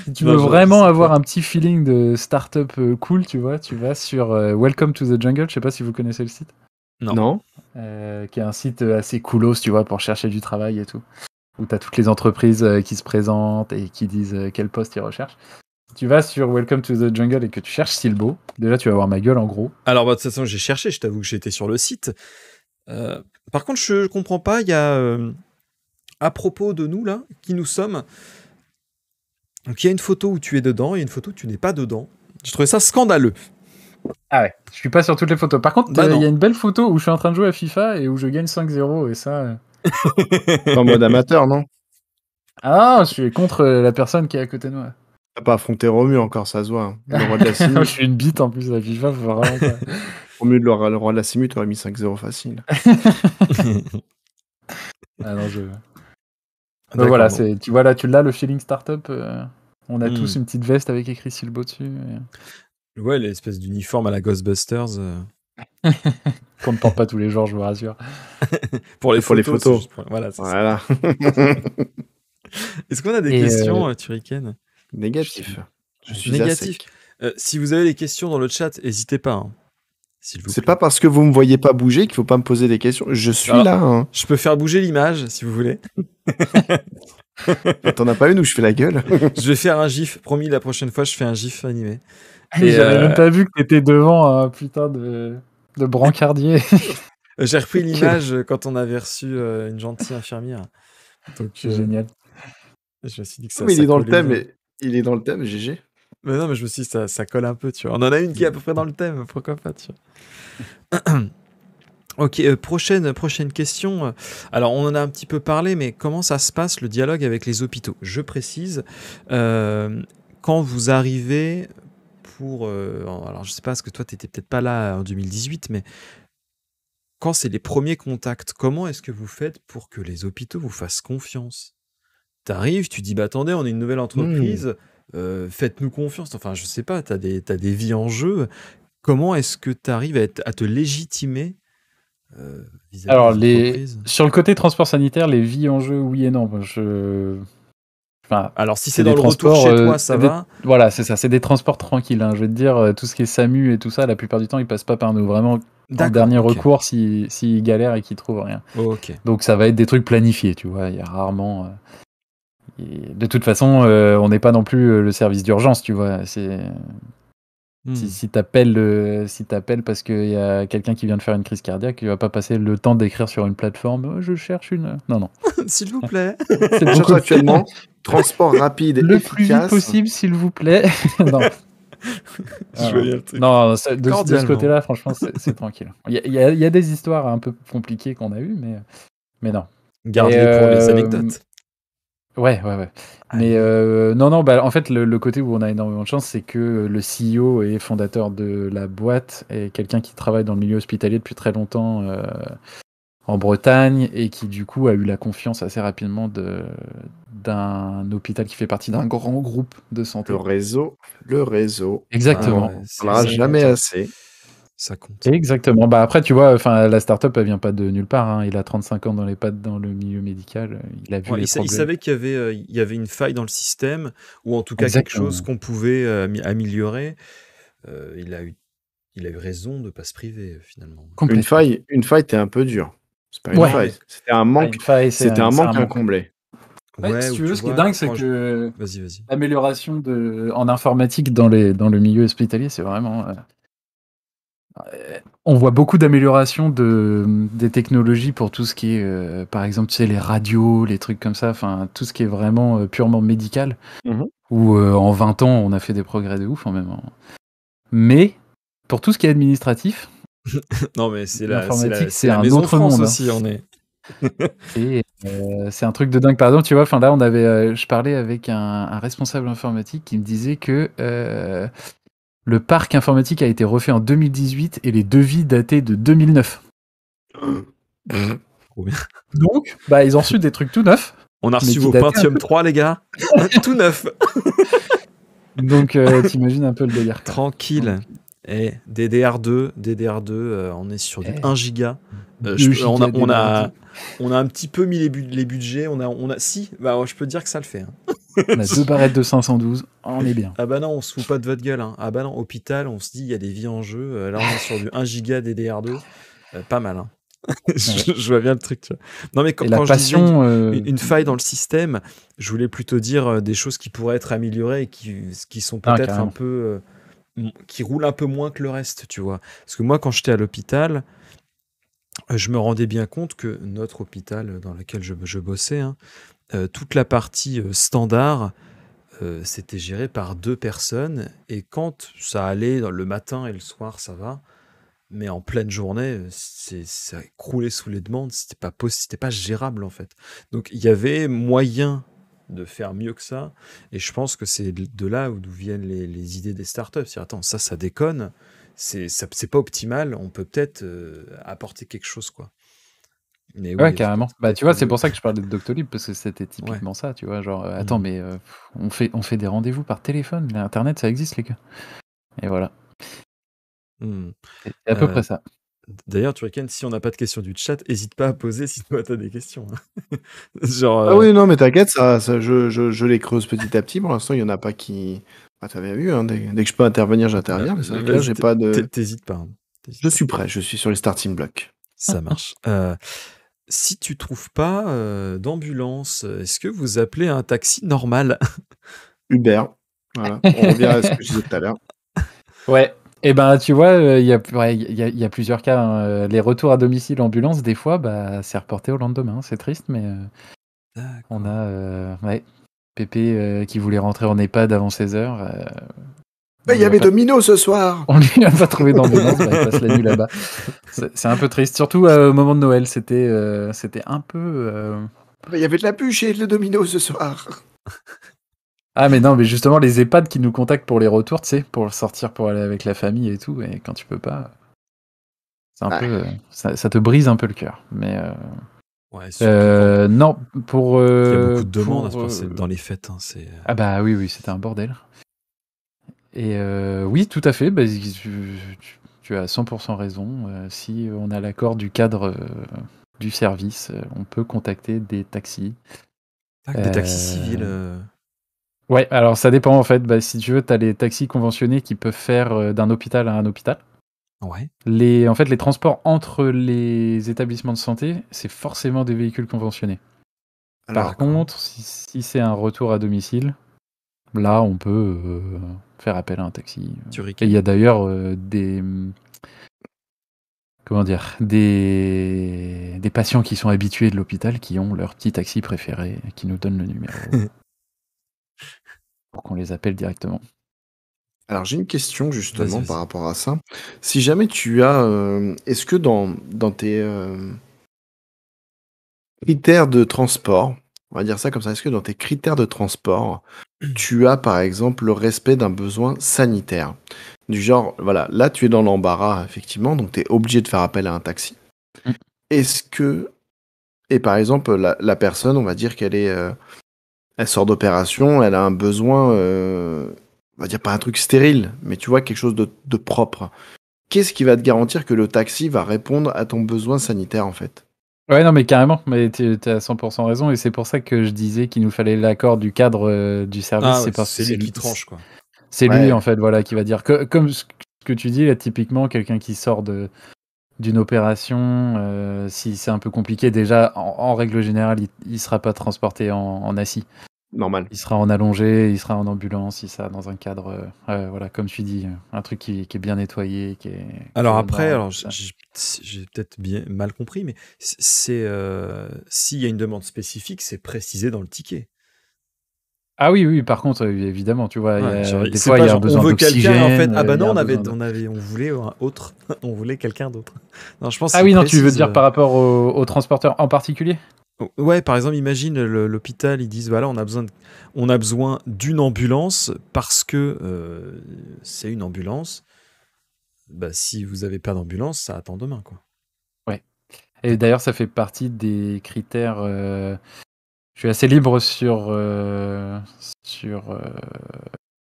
Si tu veux vraiment avoir un petit feeling de start-up cool, tu vois, tu vas sur Welcome to the Jungle, je sais pas si vous connaissez le site. Non. Qui est un site assez coolos, tu vois, pour chercher du travail et tout. Où tu as toutes les entreprises qui se présentent et qui disent quel poste ils recherchent. Si tu vas sur Welcome to the Jungle et que tu cherches Silbo, déjà tu vas voir ma gueule en gros. Alors, de toute façon, j'ai cherché, je t'avoue que j'étais sur le site. Par contre, je comprends pas, il y a à propos de nous, là, qui nous sommes. Donc, il y a une photo où tu es dedans, et une photo où tu n'es pas dedans. Je trouvais ça scandaleux. Ah ouais, je suis pas sur toutes les photos. Par contre, Bah non. il y a une belle photo où je suis en train de jouer à FIFA et où je gagne 5-0 et ça... En mode amateur, non? Ah, je suis contre la personne qui est à côté de moi. T'as pas affronté Romu encore, ça se voit. Hein. Le roi de la Simu. Je suis une bite en plus à FIFA, faut vraiment pas. Au mieux de le roi de la Simu, t'aurais mis 5-0 facile. Ah non, je... D'accord, voilà, donc. tu vois là, tu l'as le feeling startup. On a tous Hmm. une petite veste avec écrit Silbo dessus. Ouais, l'espèce d'uniforme à la Ghostbusters. Qu'on ne porte pas tous les jours, je vous rassure. Pour les Pour les photos. photos. c'est juste pour- Voilà, c'est ça. Voilà. Est-ce qu'on a des Et, questions, Turrican? Négatif. Je suis Négatif. à sec. Si vous avez des questions dans le chat, n'hésitez pas. Hein, s'il vous C'est plaît. pas parce que vous me voyez pas bouger qu'il faut pas me poser des questions. Je suis Alors, là. Hein. Je peux faire bouger l'image, si vous voulez. T'en as pas une où je fais la gueule? Je vais faire un gif. Promis, la prochaine fois, je fais un gif animé. Et j'avais même pas vu que t'étais devant un putain de brancardier. J'ai repris l'image quand on avait reçu une gentille infirmière. Donc, C'est génial. je me suis dit que ça. Mais il ça est dans le collait thème. bien. Il est dans le thème, GG. Mais non, mais je me suis dit ça colle un peu, tu vois. On en a une qui est à peu près dans le thème, pourquoi pas, tu vois. Ok, prochaine question. Alors, on en a un petit peu parlé, mais comment ça se passe le dialogue avec les hôpitaux? Je précise, quand vous arrivez pour... alors, je sais pas, parce que toi, tu n'étais peut-être pas là en 2018, mais quand c'est les premiers contacts, comment est-ce que vous faites pour que les hôpitaux vous fassent confiance? T'arrives, tu dis, bah attendez, on est une nouvelle entreprise, faites-nous confiance. Enfin, je sais pas, t'as des vies en jeu. Comment est-ce que tu arrives à te légitimer vis-à-vis Alors, des entreprises? sur le côté transport sanitaire, les vies en jeu, oui et non. Enfin, Alors, si c'est c'est dans des le retour transports, chez toi, ça va. Voilà, c'est ça, c'est des transports tranquilles. Hein. Je vais te dire, tout ce qui est SAMU et tout ça, la plupart du temps, ils passent pas par nous. Vraiment, en D'accord, dernier ok. recours, s'ils galèrent et qu'ils trouvent rien. Ok. Donc, ça va être des trucs planifiés, tu vois. Il y a rarement. De toute façon, on n'est pas non plus le service d'urgence, tu vois. Si t'appelles parce qu'il y a quelqu'un qui vient de faire une crise cardiaque, il va pas passer le temps d'écrire sur une plateforme. Je cherche une. Non. S'il vous plaît. C'est Je cherche beaucoup actuellement transport rapide et le plus vite efficace. possible, s'il vous plaît. Non. Je vois bien le truc. Non, de ce Cordialement. côté-là, franchement, c'est tranquille. Il y a des histoires un peu compliquées qu'on a eues, mais non. Garde-les pour les anecdotes. Ouais. Mais non, bah, en fait, le côté où on a énormément de chance, c'est que le CEO et fondateur de la boîte est quelqu'un qui travaille dans le milieu hospitalier depuis très longtemps en Bretagne et qui, du coup, a eu la confiance assez rapidement d'un hôpital qui fait partie d'un grand groupe de santé. Le réseau. Exactement. Ah ouais, On n'aura jamais assez. Ça compte. Exactement. Bah après, tu vois, la startup, elle vient pas de nulle part. Hein. Il a 35 ans dans les pattes dans le milieu médical. Il a vu les Il problèmes. savait qu'il y avait une faille dans le système, ou en tout cas quelque chose qu'on pouvait améliorer. Il a eu raison de ne pas se priver, finalement. Une faille, t'es un peu dur. C'est pas une faille. C'était un manque. C'était un manque à combler. Ouais, si tu veux, ce qui est dingue, c'est que Vas-y. l'amélioration en informatique dans le milieu hospitalier, c'est vraiment... on voit beaucoup d'améliorations des technologies pour tout ce qui est, par exemple, tu sais, les radios, les trucs comme ça, enfin, tout ce qui est vraiment purement médical, où en 20 ans, on a fait des progrès de ouf en même temps. Mais, pour tout ce qui est administratif... non, mais c'est l'informatique, c'est la un Maison autre France monde, aussi, on est... Et c'est un truc de dingue. Par exemple, tu vois, là, je parlais avec un responsable informatique qui me disait que le parc informatique a été refait en 2018 et les devis dataient de 2009. Donc, bah, ils ont reçu des trucs tout neufs. On a reçu vos Pentium 3, les gars. Tout neuf. Donc, t'imagines un peu le délire. Tranquille. Et DDR2, on est sur du 1 giga. On a un petit peu mis les budgets. Je peux dire que ça le fait. Hein. On a 2 barrettes de 512, on est bien. Ah bah non, on se fout pas de votre gueule. Hein. Ah bah non, hôpital, on se dit il y a des vies en jeu. Là, on est sur du 1 giga DDR2. Pas mal. Hein. Je vois bien le truc. Tu vois. Non, mais quand je disais une faille dans le système, je voulais plutôt dire des choses qui pourraient être améliorées et qui sont peut-être un peu... qui roulent un peu moins que le reste, tu vois. Parce que moi, quand j'étais à l'hôpital, je me rendais bien compte que notre hôpital dans lequel je bossais, hein, toute la partie, standard, c'était géré par 2 personnes et quand ça allait dans le matin et le soir, ça va, mais en pleine journée, ça croulait sous les demandes, c'était pas gérable, en fait. Donc il y avait moyen de faire mieux que ça et je pense que c'est de là d'où viennent les idées des startups. C'est: «Attends, ça déconne, c'est pas optimal, on peut peut-être, apporter quelque chose, quoi». Mais Ouais, oui, carrément. Bah, peut-être tu que vois, c'est le pour ça que je parlais de Doctolib parce que c'était ouais. typiquement ça, tu vois? Genre, attends, Mmh. mais on fait des rendez-vous par téléphone, mais internet, ça existe, les gars. Et voilà. Mmh. C'est à peu près ça. D'ailleurs, Turrican, si on n'a pas de questions du chat, hésite pas à poser si toi tu as des questions, hein. Genre, Ah oui, non, mais t'inquiète, je les creuse petit à petit. Pour l'instant, il y en a pas qui. Ah, t'avais vu, hein, dès que je peux intervenir, j'interviens. Mais c'est vrai que là, vas-y, j'ai pas de. tu pas, hein, tu Je pas. suis prêt, je suis sur les starting blocks. Ça marche. Si tu trouves pas, d'ambulance, est-ce que vous appelez un taxi normal? Uber. Voilà. On revient à ce que je disais tout à l'heure. Ouais. Et ben, tu vois, il y a plusieurs cas, hein, les retours à domicile ambulance, des fois, bah, c'est reporté au lendemain. C'est triste, mais on D'accord. a, ouais, Pépé, qui voulait rentrer en EHPAD avant 16h, Mais on il y lui a avait pas Domino ce soir! on lui a pas trouvé d'ambulance, bah, il passe la nuit là-bas. C'est un peu triste, surtout, au moment de Noël, c'était un peu, Mais il y avait de la bûche et de Domino ce soir! Ah mais non, mais justement les EHPAD qui nous contactent pour les retours, tu sais, pour sortir, pour aller avec la famille et tout, et quand tu peux pas, c'est un peu, Ouais. ça te brise un peu le cœur. Mais Ouais, surtout quand non, pour, il y a beaucoup de demandes, pour, c'est dans les fêtes, hein, c'est, ah bah oui, oui, c'était un bordel. Et oui, tout à fait, bah, tu as 100% raison. Si on a l'accord du cadre du service, on peut contacter des taxis. des taxis civils, Ouais, alors ça dépend en fait. Bah, si tu veux, tu as les taxis conventionnés qui peuvent faire d'un hôpital à un hôpital. ouais. En fait, les transports entre les établissements de santé, c'est forcément des véhicules conventionnés. Par Alors, D'accord. contre, si c'est un retour à domicile, là, on peut faire appel à un taxi. Et il y Turrican? a d'ailleurs comment dire, des patients qui sont habitués de l'hôpital qui ont leur petit taxi préféré, qui nous donnent le numéro pour qu'on les appelle directement. alors j'ai une question Vas-y, justement par vas-y. rapport à ça. Si jamais tu as, est-ce que dans tes critères de transport, on va dire ça comme ça, est-ce que dans tes critères de transport, tu as par exemple le respect d'un besoin sanitaire? Du genre, voilà, là tu es dans l'embarras effectivement, donc tu es obligé de faire appel à un taxi. Mm. Est-ce que, et par exemple la personne, on va dire qu'elle est, elle sort d'opération, elle a un besoin, on va dire pas un truc stérile, mais tu vois quelque chose de propre. Qu'est-ce qui va te garantir que le taxi va répondre à ton besoin sanitaire en fait? Ouais, non, mais carrément, mais tu as 100% raison, et c'est pour ça que je disais qu'il nous fallait l'accord du cadre du service, Ah c'est ouais, parce que c'est lui qui tranche, quoi. c'est lui, Ouais, en fait, voilà, qui va dire, comme ce que tu dis, là, typiquement, quelqu'un qui sort d'une opération, si c'est un peu compliqué, déjà, en règle générale, il sera pas transporté en assis. normal. Il sera en allongé, il sera en ambulance, il sera dans un cadre, voilà, comme tu dis, un truc qui est bien nettoyé, qui est Alors aux après, normes, alors tout ça. j'ai peut-être bien mal compris, mais s'il y a une demande spécifique, c'est précisé dans le ticket. Ah oui, oui, par contre, évidemment, tu vois, Ouais, genre, des c'est fois, il pas y a un genre on besoin veut quelqu'un et en fait, d'oxygène, ah bah il y non, a un besoin de. on voulait un autre, on voulait quelqu'un d'autre. Non, je pense Ah qu'il oui, non, tu veux précise. dire par rapport au transporteur en particulier? Ouais, par exemple, imagine l'hôpital, ils disent voilà, on a besoin d'une ambulance parce que c'est une ambulance. Bah, si vous avez pas d'ambulance, ça attend demain, quoi. Ouais. Et D'accord. d'ailleurs, ça fait partie des critères. Je suis assez libre sur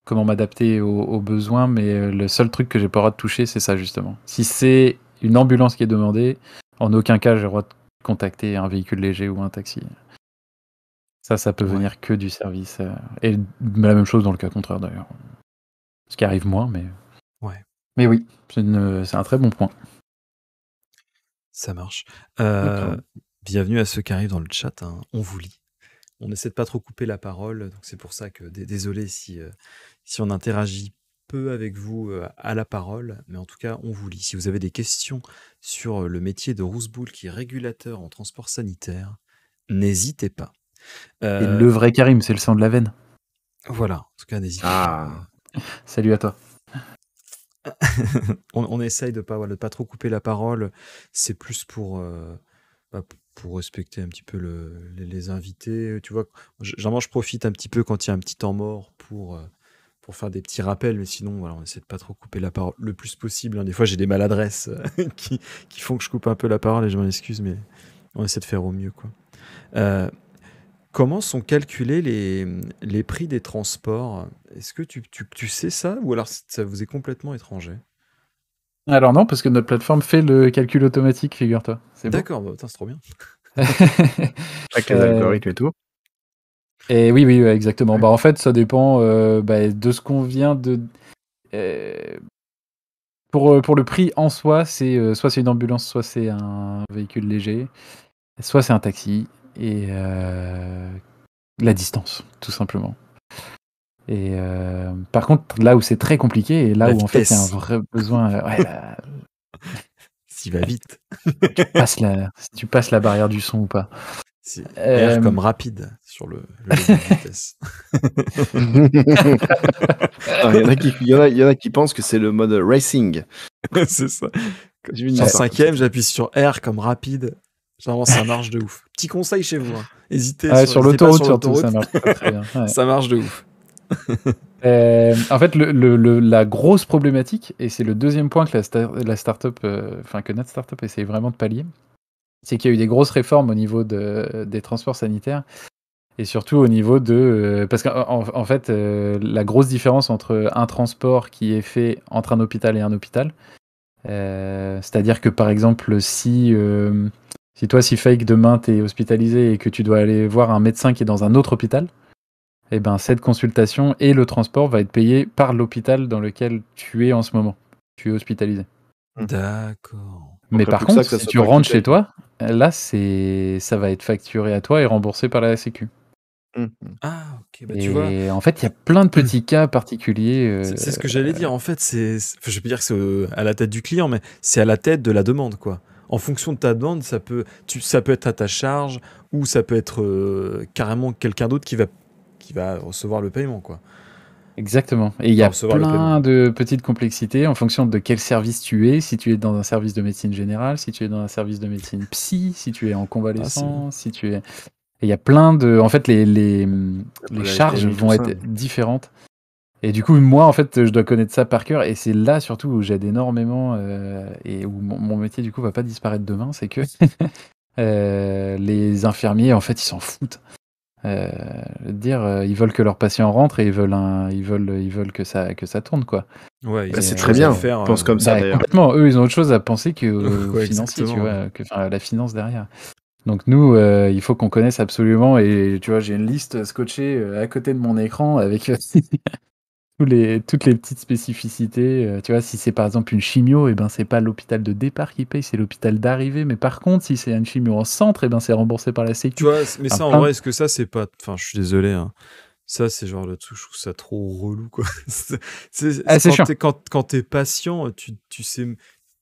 comment m'adapter aux besoins, mais le seul truc que j'ai pas le droit de toucher, c'est ça justement. Si c'est une ambulance qui est demandée, en aucun cas j'ai le droit de contacter un véhicule léger ou un taxi. Ça peut Ouais, venir que du service. Et la même chose dans le cas contraire d'ailleurs. Ce qui arrive moins, mais. ouais, Mais oui, c'est un très bon point. ça marche. D'accord. Bienvenue à ceux qui arrivent dans le chat, hein. On vous lit. On essaie de pas trop couper la parole, donc c'est pour ça que désolé si on n'interagit peu avec vous à la parole, mais en tout cas, on vous lit. Si vous avez des questions sur le métier de Rouseboul, qui est régulateur en transport sanitaire, n'hésitez pas. Et le vrai Karim, c'est le sang de la veine. Voilà, en tout cas, n'hésitez pas. Salut à toi. On essaye de pas trop couper la parole. C'est plus pour respecter un petit peu les invités. Tu vois, généralement, je profite un petit peu quand il y a un petit temps mort pour faire des petits rappels, mais sinon, voilà, on essaie de pas trop couper la parole le plus possible. Hein. Des fois, j'ai des maladresses qui font que je coupe un peu la parole et je m'en excuse, mais on essaie de faire au mieux, quoi. Comment sont calculés les prix des transports? Est-ce que tu sais ça, ou alors ça vous est complètement étranger? Alors non, parce que notre plateforme fait le calcul automatique, figure-toi. C'est beau. D'accord, c'est trop bien. Avec les algorithmes et tout. Et oui, exactement. En fait, ça dépend de ce qu'on vient de... Pour le prix en soi, c'est soit c'est une ambulance, soit c'est un véhicule léger, soit c'est un taxi, et la distance, tout simplement. Et par contre, là où c'est très compliqué, et là où en fait il y a un vrai besoin... S'il va vite. Si tu passes la barrière du son ou pas. R comme rapide sur le levier de vitesse. Il y en a qui pensent que c'est le mode racing. C'est ça. En cinquième, j'appuie sur R comme rapide. Généralement, ça marche de ouf. Petit conseil chez vous. Hein. Hésitez sur l'autoroute, surtout, ça marche très bien. Ouais. Ça marche de ouf. En fait, la grosse problématique, et c'est le deuxième point que la startup, que notre startup essaye vraiment de pallier, c'est qu'il y a eu des grosses réformes au niveau des transports sanitaires, et surtout au niveau de... parce qu'en fait, la grosse différence entre un transport qui est fait entre un hôpital et un hôpital, c'est-à-dire que par exemple, si Fake, demain, t'es hospitalisé et que tu dois aller voir un médecin qui est dans un autre hôpital, eh ben, cette consultation et le transport va être payé par l'hôpital dans lequel tu es en ce moment. Tu es hospitalisé. D'accord. Mais par contre, si tu rentres chez toi, là, ça va être facturé à toi et remboursé par la Sécu. Ah, ok. Tu vois. Et en fait, il y a plein de petits cas particuliers. C'est ce que j'allais dire. En fait, je peux dire que c'est à la tête du client, mais c'est à la tête de la demande, quoi. En fonction de ta demande, ça peut être à ta charge, ou ça peut être carrément quelqu'un d'autre qui va recevoir le paiement, quoi. Exactement. Et il y a plein de petites complexités en fonction de quel service tu es. Si tu es dans un service de médecine générale, si tu es dans un service de médecine psy, si tu es en convalescence, si tu es... Et il y a plein de... En fait, les charges vont être différentes. Et du coup, moi, en fait, je dois connaître ça par cœur. Et c'est là, surtout, où j'aide énormément et où mon métier, du coup, va pas disparaître demain. C'est que les infirmiers, en fait, ils s'en foutent. Ils veulent que leurs patients rentrent et ils veulent que ça tourne, quoi. Ouais, c'est très bien. Je pense comme ça, d'ailleurs. Complètement. Eux, ils ont autre chose à penser que financier, tu vois, que la finance derrière. Donc nous, il faut qu'on connaisse absolument. Et tu vois, j'ai une liste scotchée à côté de mon écran avec toutes les petites spécificités. Tu vois, si c'est par exemple une chimio, et ben c'est pas l'hôpital de départ qui paye, c'est l'hôpital d'arrivée. Mais par contre, si c'est une chimio en centre, et ben c'est remboursé par la Sécu. Tu vois, mais ça, en vrai, est-ce que ça, c'est pas... Enfin, je suis désolé, hein. Ça, c'est genre le truc, je trouve ça trop relou, quoi. Quand t'es patient, tu sais...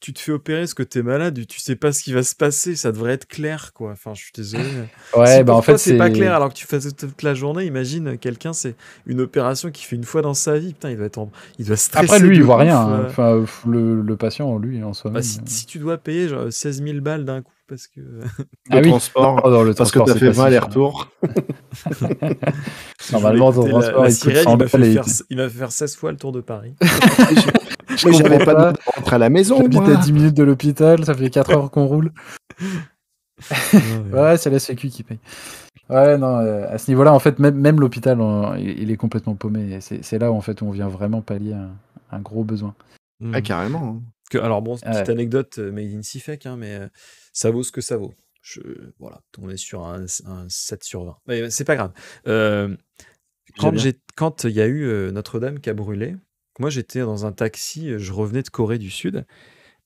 Tu te fais opérer parce que t'es malade, tu sais pas ce qui va se passer, ça devrait être clair, quoi. Enfin, je suis désolé. Ouais, en fait, c'est pas clair alors que tu fais toute la journée. Imagine quelqu'un, c'est une opération qu'il fait une fois dans sa vie. Putain, il doit stresser. Après, lui, il voit rien. Hein. Enfin, le patient, lui, en soi-même. Si tu dois payer genre 16 000 balles d'un coup parce que le transport, parce que t'as fait 20 allers-retours. Normalement, ton transport, il m'a fait faire 16 fois le tour de Paris. Mais j'avais pas de rentrer à la maison. J'habite à 10 minutes de l'hôpital, ça fait 4 heures qu'on roule. Ouais, c'est la Sécu qui paye. Ouais, non, à ce niveau-là, en fait, même l'hôpital, il est complètement paumé. C'est là où, en fait, on vient vraiment pallier un gros besoin. Ah, carrément. Alors bon, petite anecdote made in CIFEC, hein, mais ça vaut ce que ça vaut. Voilà, on est sur un 7 sur 20. Mais c'est pas grave. Quand il y a eu Notre-Dame qui a brûlé, moi j'étais dans un taxi, je revenais de Corée du Sud,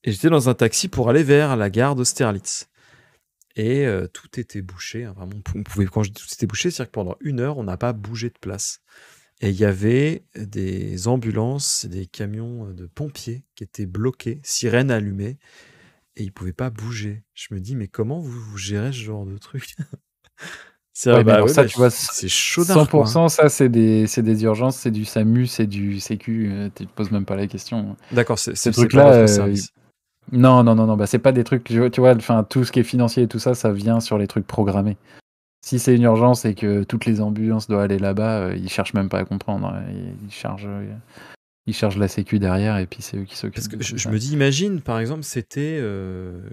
et j'étais dans un taxi pour aller vers la gare d'Austerlitz. Et tout était bouché, hein, vraiment. Quand je dis tout était bouché, c'est-à-dire que pendant 1 heure, on n'a pas bougé de place. et il y avait des ambulances, des camions de pompiers qui étaient bloqués, sirène allumée, et ils pouvaient pas bouger. Je me dis, mais comment vous gérez ce genre de truc? C'est Ouais, mais alors ça, bah, tu vois, c'est chaudard, quoi. 100%, ça, c'est des urgences, c'est du SAMU, c'est du sécu, tu te poses même pas la question. D'accord, Ces c'est pas trucs-là, votre service. non, bah, c'est pas des trucs, tu vois, enfin, tout ce qui est financier et tout ça, ça vient sur les trucs programmés. Si c'est une urgence et que toutes les ambulances doivent aller là-bas, ils cherchent même pas à comprendre, hein. Ils chargent la sécu derrière et puis c'est eux qui Parce s'occupent que de tout je ça. me dis, imagine, par exemple, c'était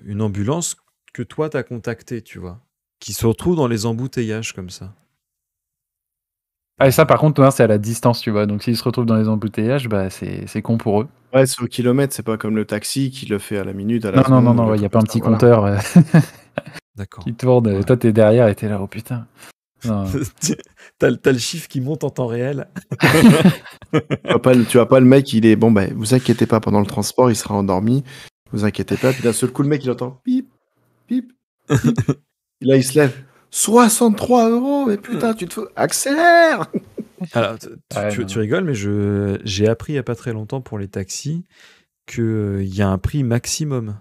une ambulance que toi, t'as contactée, tu vois, qui se retrouve dans les embouteillages comme ça. Ah, et ça, par contre, c'est à la distance, tu vois. Donc, s'ils se retrouvent dans les embouteillages, bah, c'est con pour eux. Ouais, c'est au kilomètre, c'est pas comme le taxi qui le fait à la minute, à la Non, seconde ou il le n'y a truc pas un comme ça, petit voilà. compteur D'accord. qui tourne. Ouais. Toi, t'es derrière et t'es là, oh putain. Non. T'as le chiffre qui monte en temps réel. Tu vois pas le mec, il est bon, bah, vous inquiétez pas, pendant le transport, il sera endormi. Vous inquiétez pas. Puis d'un seul coup, le mec, il entend pip, pip, pip. Et là, il se lève. 63 €, mais putain, tu te fous. Accélère! Alors, Ouais, tu rigoles, mais j'ai appris il y a pas très longtemps pour les taxis qu'il y a un prix maximum.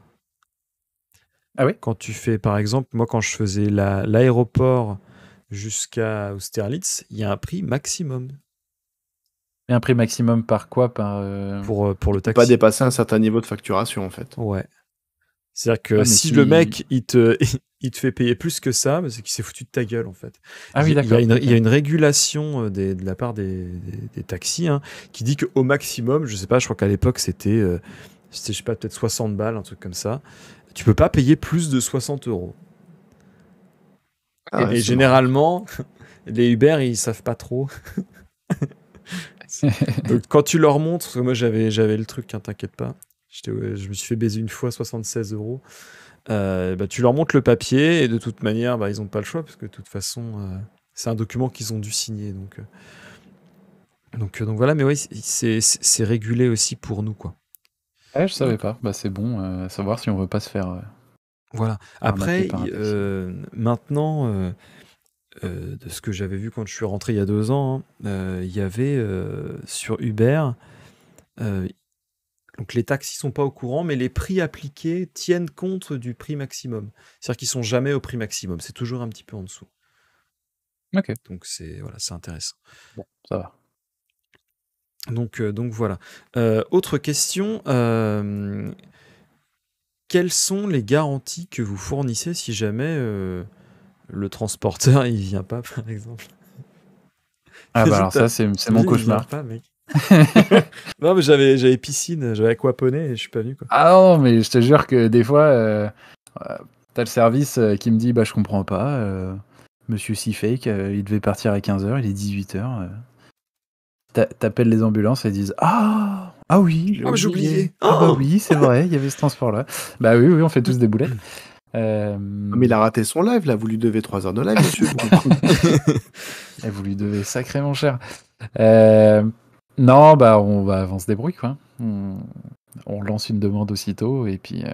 Ah oui? Quand tu fais, par exemple, moi, quand je faisais l'aéroport jusqu'à Austerlitz, il y a un prix maximum Et un prix maximum par quoi? pour le Pas taxi. dépasser un certain niveau de facturation, en fait. Ouais. C'est-à-dire que Ouais, mais si le mec, il te fait payer plus que ça, bah, c'est qu'il s'est foutu de ta gueule, en fait. Ah oui, Il y a d'accord. il y a Ok. une régulation de la part des taxis, hein, qui dit qu'au maximum, je sais pas, je crois qu'à l'époque, c'était, je sais pas, peut-être 60 balles, un truc comme ça. Tu peux pas payer plus de 60 €. Ah ouais, Et c'est généralement, les Uber, ils savent pas trop. Donc quand tu leur montres, parce que moi j'avais le truc, hein, t'inquiète pas. Je me suis fait baiser une fois 76 €. Bah, tu leur montres le papier et de toute manière, bah, ils ont pas le choix parce que de toute façon, c'est un document qu'ils ont dû signer. Donc voilà, mais oui, c'est régulé aussi pour nous, quoi. Ouais, je savais pas. Bah, c'est bon à savoir si on veut pas se faire Voilà. arnaquer Après, par un taxi. maintenant, de ce que j'avais vu quand je suis rentré il y a 2 ans, hein, il y avait sur Uber, euh, donc les taxis sont pas au courant, mais les prix appliqués tiennent compte du prix maximum. C'est-à-dire qu'ils sont jamais au prix maximum, c'est toujours un petit peu en dessous. Ok, Donc c'est intéressant. bon, ça va. Donc voilà. Autre question, quelles sont les garanties que vous fournissez si jamais le transporteur il vient pas, par exemple? Ah bah T'imagines, alors ça, c'est mon t'imagines, il vient cauchemar. pas, mec. Non, mais j'avais piscine, j'avais aquaponé et je suis pas venu, quoi. Ah non, mais je te jure que des fois, t'as le service qui me dit, bah je comprends pas, monsieur Seafake, il devait partir à 15h, il est 18h. T'appelles les ambulances et ils disent, ah oui, Oh, j'ai oublié. ah bah Oh oui, c'est vrai, il y avait ce transport-là. Bah oui, on fait tous des boulettes. Ah, mais il a raté son live, là. Vous lui devez 3 heures de live, monsieur. Vous comprenez. Et vous lui devez sacrément cher. Non, bah on se débrouille, quoi. On lance une demande aussitôt et puis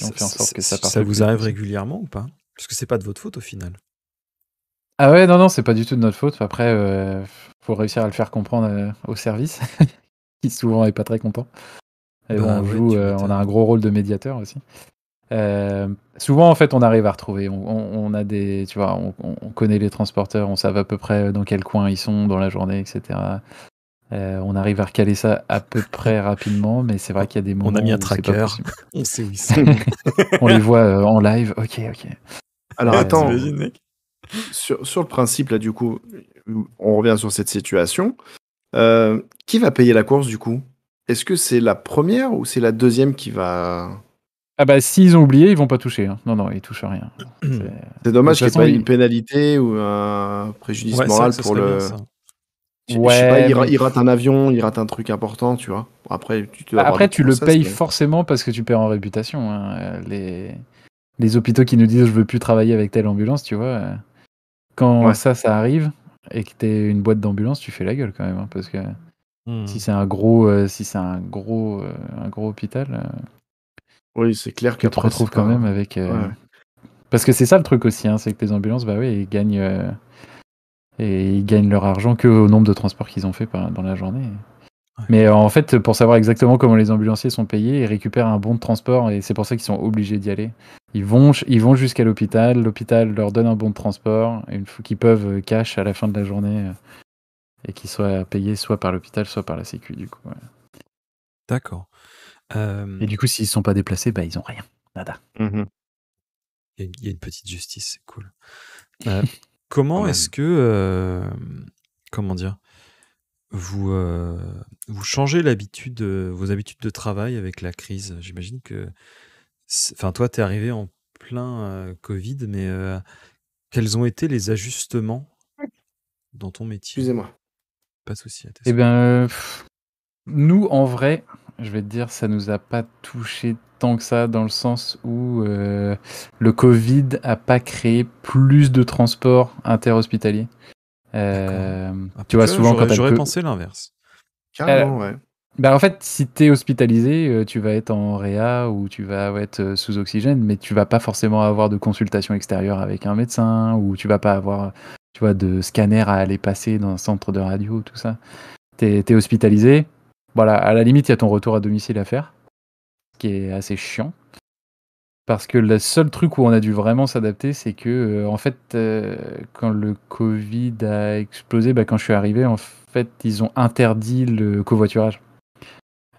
on fait en sorte que ça parte Ça le plus vous vite arrive possible. régulièrement ou pas? Parce que c'est pas de votre faute au final. Ah ouais, non, c'est pas du tout de notre faute. Après, faut réussir à le faire comprendre au service, qui souvent est pas très content. Et bon, Bah on ouais, joue, tu on a m'étonnes. un gros rôle de médiateur aussi. Souvent, en fait, on arrive à retrouver. On a des, tu vois, on connaît les transporteurs, on sait à peu près dans quel coin ils sont dans la journée, etc. On arrive à recaler ça à peu près rapidement, mais c'est vrai qu'il y a des On a mis moments un où c'est pas tracker, possible. on sait où ils sont. On les voit en live. Ok. Alors, attends. T'imagines, mec? Sur le principe, là, du coup, on revient sur cette situation. Qui va payer la course, du coup? Est-ce que c'est la première ou c'est la deuxième qui va... Ah bah s'ils ont oublié, ils vont pas toucher, hein. Non, ils touchent rien. C'est dommage qu'il n'y ait façon, pas une pénalité ou un préjudice Ouais, c'est vrai moral que ce pour serait bien le... ça. Je sais pas, Ouais, mais il rate un avion, il rate un truc important, tu vois. Bon, après, tu dois avoir après des tu le process, payes mais... forcément parce que tu perds en réputation, hein. Les hôpitaux qui nous disent je veux plus travailler avec telle ambulance, tu vois. Quand Ouais. ça arrive et que t'es une boîte d'ambulance, tu fais la gueule quand même, hein, parce que Hmm. si c'est un gros, un gros hôpital, Oui, c'est clair tu te qu'après, c'est retrouves quand pas... même avec. Ouais. Parce que c'est ça le truc aussi, hein, c'est que les ambulances, bah oui, ils gagnent. Et ils gagnent leur argent que au nombre de transports qu'ils ont fait dans la journée. Ouais. Mais en fait, pour savoir exactement comment les ambulanciers sont payés, ils récupèrent un bon de transport et c'est pour ça qu'ils sont obligés d'y aller. Ils vont jusqu'à l'hôpital leur donne un bon de transport, et une fois qu'ils peuvent cash à la fin de la journée et qu'ils soient payés soit par l'hôpital, soit par la Sécu, du coup. Ouais. D'accord. Et du coup, s'ils ne sont pas déplacés, ils ont rien. Nada. Mhm. Il y a une petite justice, c'est cool. Comment Quand est-ce même. que, comment dire, vous changez vos habitudes de travail avec la crise? J'imagine que, enfin, toi, t'es arrivé en plein Covid, mais quels ont été les ajustements dans ton métier? Excusez-moi. Pas de souci, à tes Eh souhaits. ben, nous, en vrai, je vais te dire, ça nous a pas touché tant que ça, dans le sens où le Covid a pas créé plus de transports interhospitaliers. D'accord. Ah, Tu vois, tu vois, souvent quand t'as j'aurais pensé l'inverse. Carrément, ouais. en fait, si t'es hospitalisé, tu vas être en réa ou tu vas être sous oxygène, mais tu vas pas forcément avoir de consultation extérieure avec un médecin, ou tu vas pas avoir, tu vois, de scanner à aller passer dans un centre de radio, tout ça. T'es hospitalisé. Voilà, à la limite, il y a ton retour à domicile à faire, ce qui est assez chiant. Parce que le seul truc où on a dû vraiment s'adapter, c'est que, en fait, quand le Covid a explosé, quand je suis arrivé, en fait, ils ont interdit le covoiturage.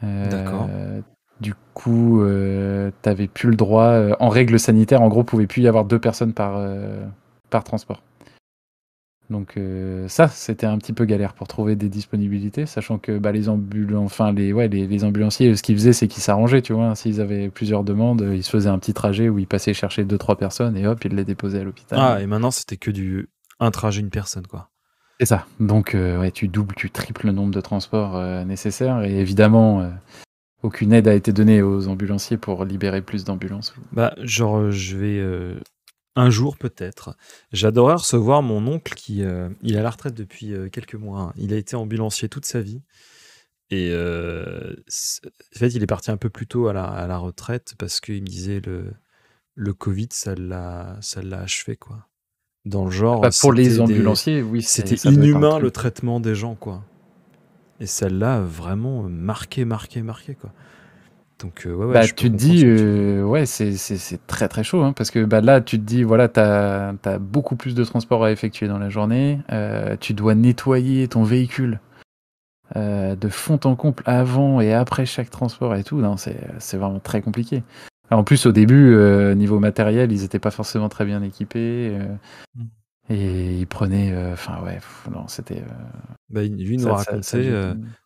D'accord. Du coup, t'avais plus le droit, en règle sanitaire, en gros, pouvait plus y avoir 2 personnes par transport. Donc ça, c'était un petit peu galère pour trouver des disponibilités, sachant que les ambulanciers, ce qu'ils faisaient, c'est qu'ils s'arrangeaient, tu vois. S'ils avaient plusieurs demandes, ils se faisaient un petit trajet où ils passaient chercher 2-3 personnes et hop, ils les déposaient à l'hôpital. Ah, et maintenant, c'était que un trajet, une personne, quoi. C'est ça. Donc tu doubles, tu triples le nombre de transports nécessaires. Et évidemment, aucune aide a été donnée aux ambulanciers pour libérer plus d'ambulances. Je vais un jour peut-être. J'adorais recevoir mon oncle qui il est à la retraite depuis quelques mois, hein. Il a été ambulancier toute sa vie et en fait, il est parti un peu plus tôt à la retraite parce qu'il me disait le Covid, ça l'a achevé, quoi. Dans le genre, Pour les ambulanciers, oui, c'était ça doit être un inhumain truc. le traitement des gens, quoi. Et ça l'a vraiment marqué, quoi. Donc ouais, je peux Tu te comprendre dis, ce que tu dis. ouais, c'est très très chaud, hein, parce que là, tu te dis, voilà, t'as beaucoup plus de transports à effectuer dans la journée, tu dois nettoyer ton véhicule de fond en comble avant et après chaque transport et tout. Non, c'est vraiment très compliqué. Alors, en plus, au début, niveau matériel, ils étaient pas forcément très bien équipés, et ils prenaient, non, c'était. Lui nous racontait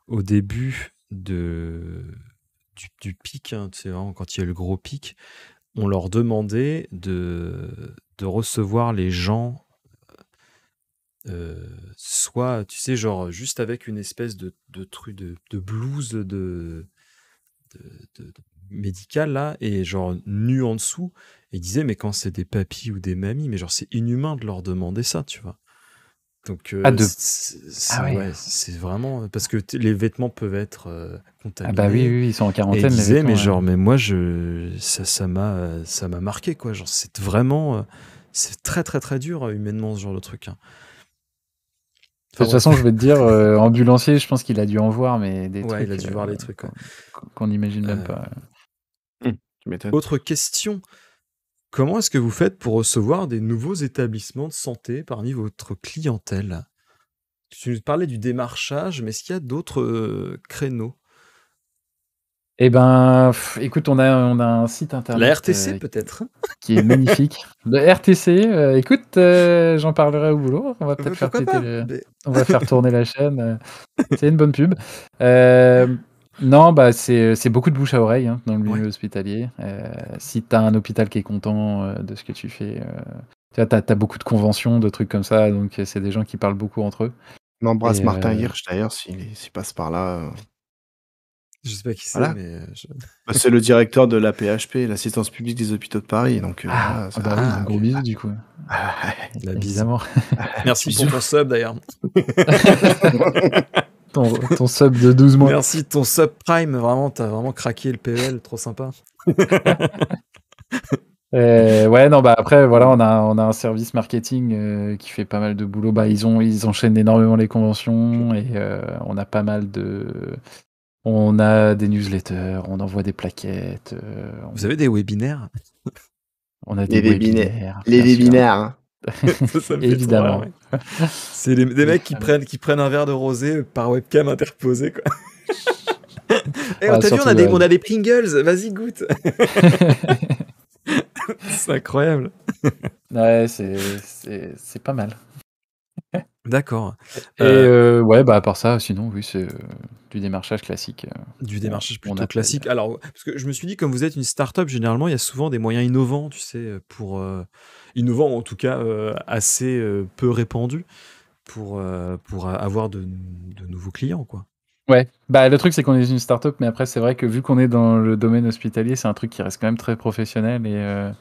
au début du pic, hein, tu sais, vraiment, quand il y a eu le gros pic, on leur demandait de recevoir les gens soit, tu sais, genre juste avec une espèce de truc de blouse de médicale là, et genre nu en dessous, et ils disaient, mais quand c'est des papis ou des mamies, mais genre c'est inhumain de leur demander ça, tu vois. Donc ouais, c'est vraiment parce que les vêtements peuvent être contaminés. Oui, ils sont en quarantaine. Et ils disaient, mais genre, ouais. mais moi ça m'a marqué, quoi. Genre c'est vraiment c'est très très très dur humainement, ce genre de truc, hein. De toute façon, je vais te dire, ambulancier, je pense qu'il a dû en voir, mais des trucs. Il a dû voir les trucs, qu'on n'imagine même pas. Tu m'étonnes. Autre question. Comment est-ce que vous faites pour recevoir des nouveaux établissements de santé parmi votre clientèle? Tu nous parlais du démarchage, mais est-ce qu'il y a d'autres créneaux? Eh ben, écoute, on a un site internet. La RTC peut-être? Qui est magnifique. Le RTC, écoute, j'en parlerai au boulot. On va peut-être faire on va faire tourner la chaîne. C'est une bonne pub. Non, c'est beaucoup de bouche à oreille, hein, dans le milieu hospitalier. Si tu as un hôpital qui est content de ce que tu fais, tu as beaucoup de conventions, de trucs comme ça, donc c'est des gens qui parlent beaucoup entre eux. On embrasse Martin Hirsch d'ailleurs, s'il passe par là. Je sais pas qui c'est, Voilà. mais c'est le directeur de l'APHP, l'Assistance publique des hôpitaux de Paris. Donc, un gros bisou du coup. La bise. Évidemment. Merci pour ton sub d'ailleurs. ton sub de 12 mois. Merci de ton sub Prime, vraiment, t'as vraiment craqué le PEL, trop sympa. Ouais, non, bah après, voilà, on a un service marketing qui fait pas mal de boulot. Bah, ils enchaînent énormément les conventions et on a pas mal de. On a des newsletters, on envoie des plaquettes, Vous avez des webinaires? on a des Les webinaires. webinaires, Les bien sûr. webinaires. Hein. Ça me fait trop rire, Évidemment. ouais. C'est des mecs qui prennent un verre de rosé par webcam interposé, quoi. Eh, Ah, t'as vu, surtout, on a des Pringles, vas-y, goûte. C'est incroyable. ouais, c'est pas mal. D'accord. Et ouais, bah à part ça, sinon, oui, c'est du démarchage classique. Du démarchage on plutôt appelle. classique. Alors, parce que je me suis dit, comme vous êtes une start-up, généralement, il y a souvent des moyens innovants, tu sais, pour innovants, ou en tout cas assez peu répandus, pour avoir de nouveaux clients, quoi. Ouais, bah le truc c'est qu'on est une start-up, mais après c'est vrai que vu qu'on est dans le domaine hospitalier, c'est un truc qui reste quand même très professionnel et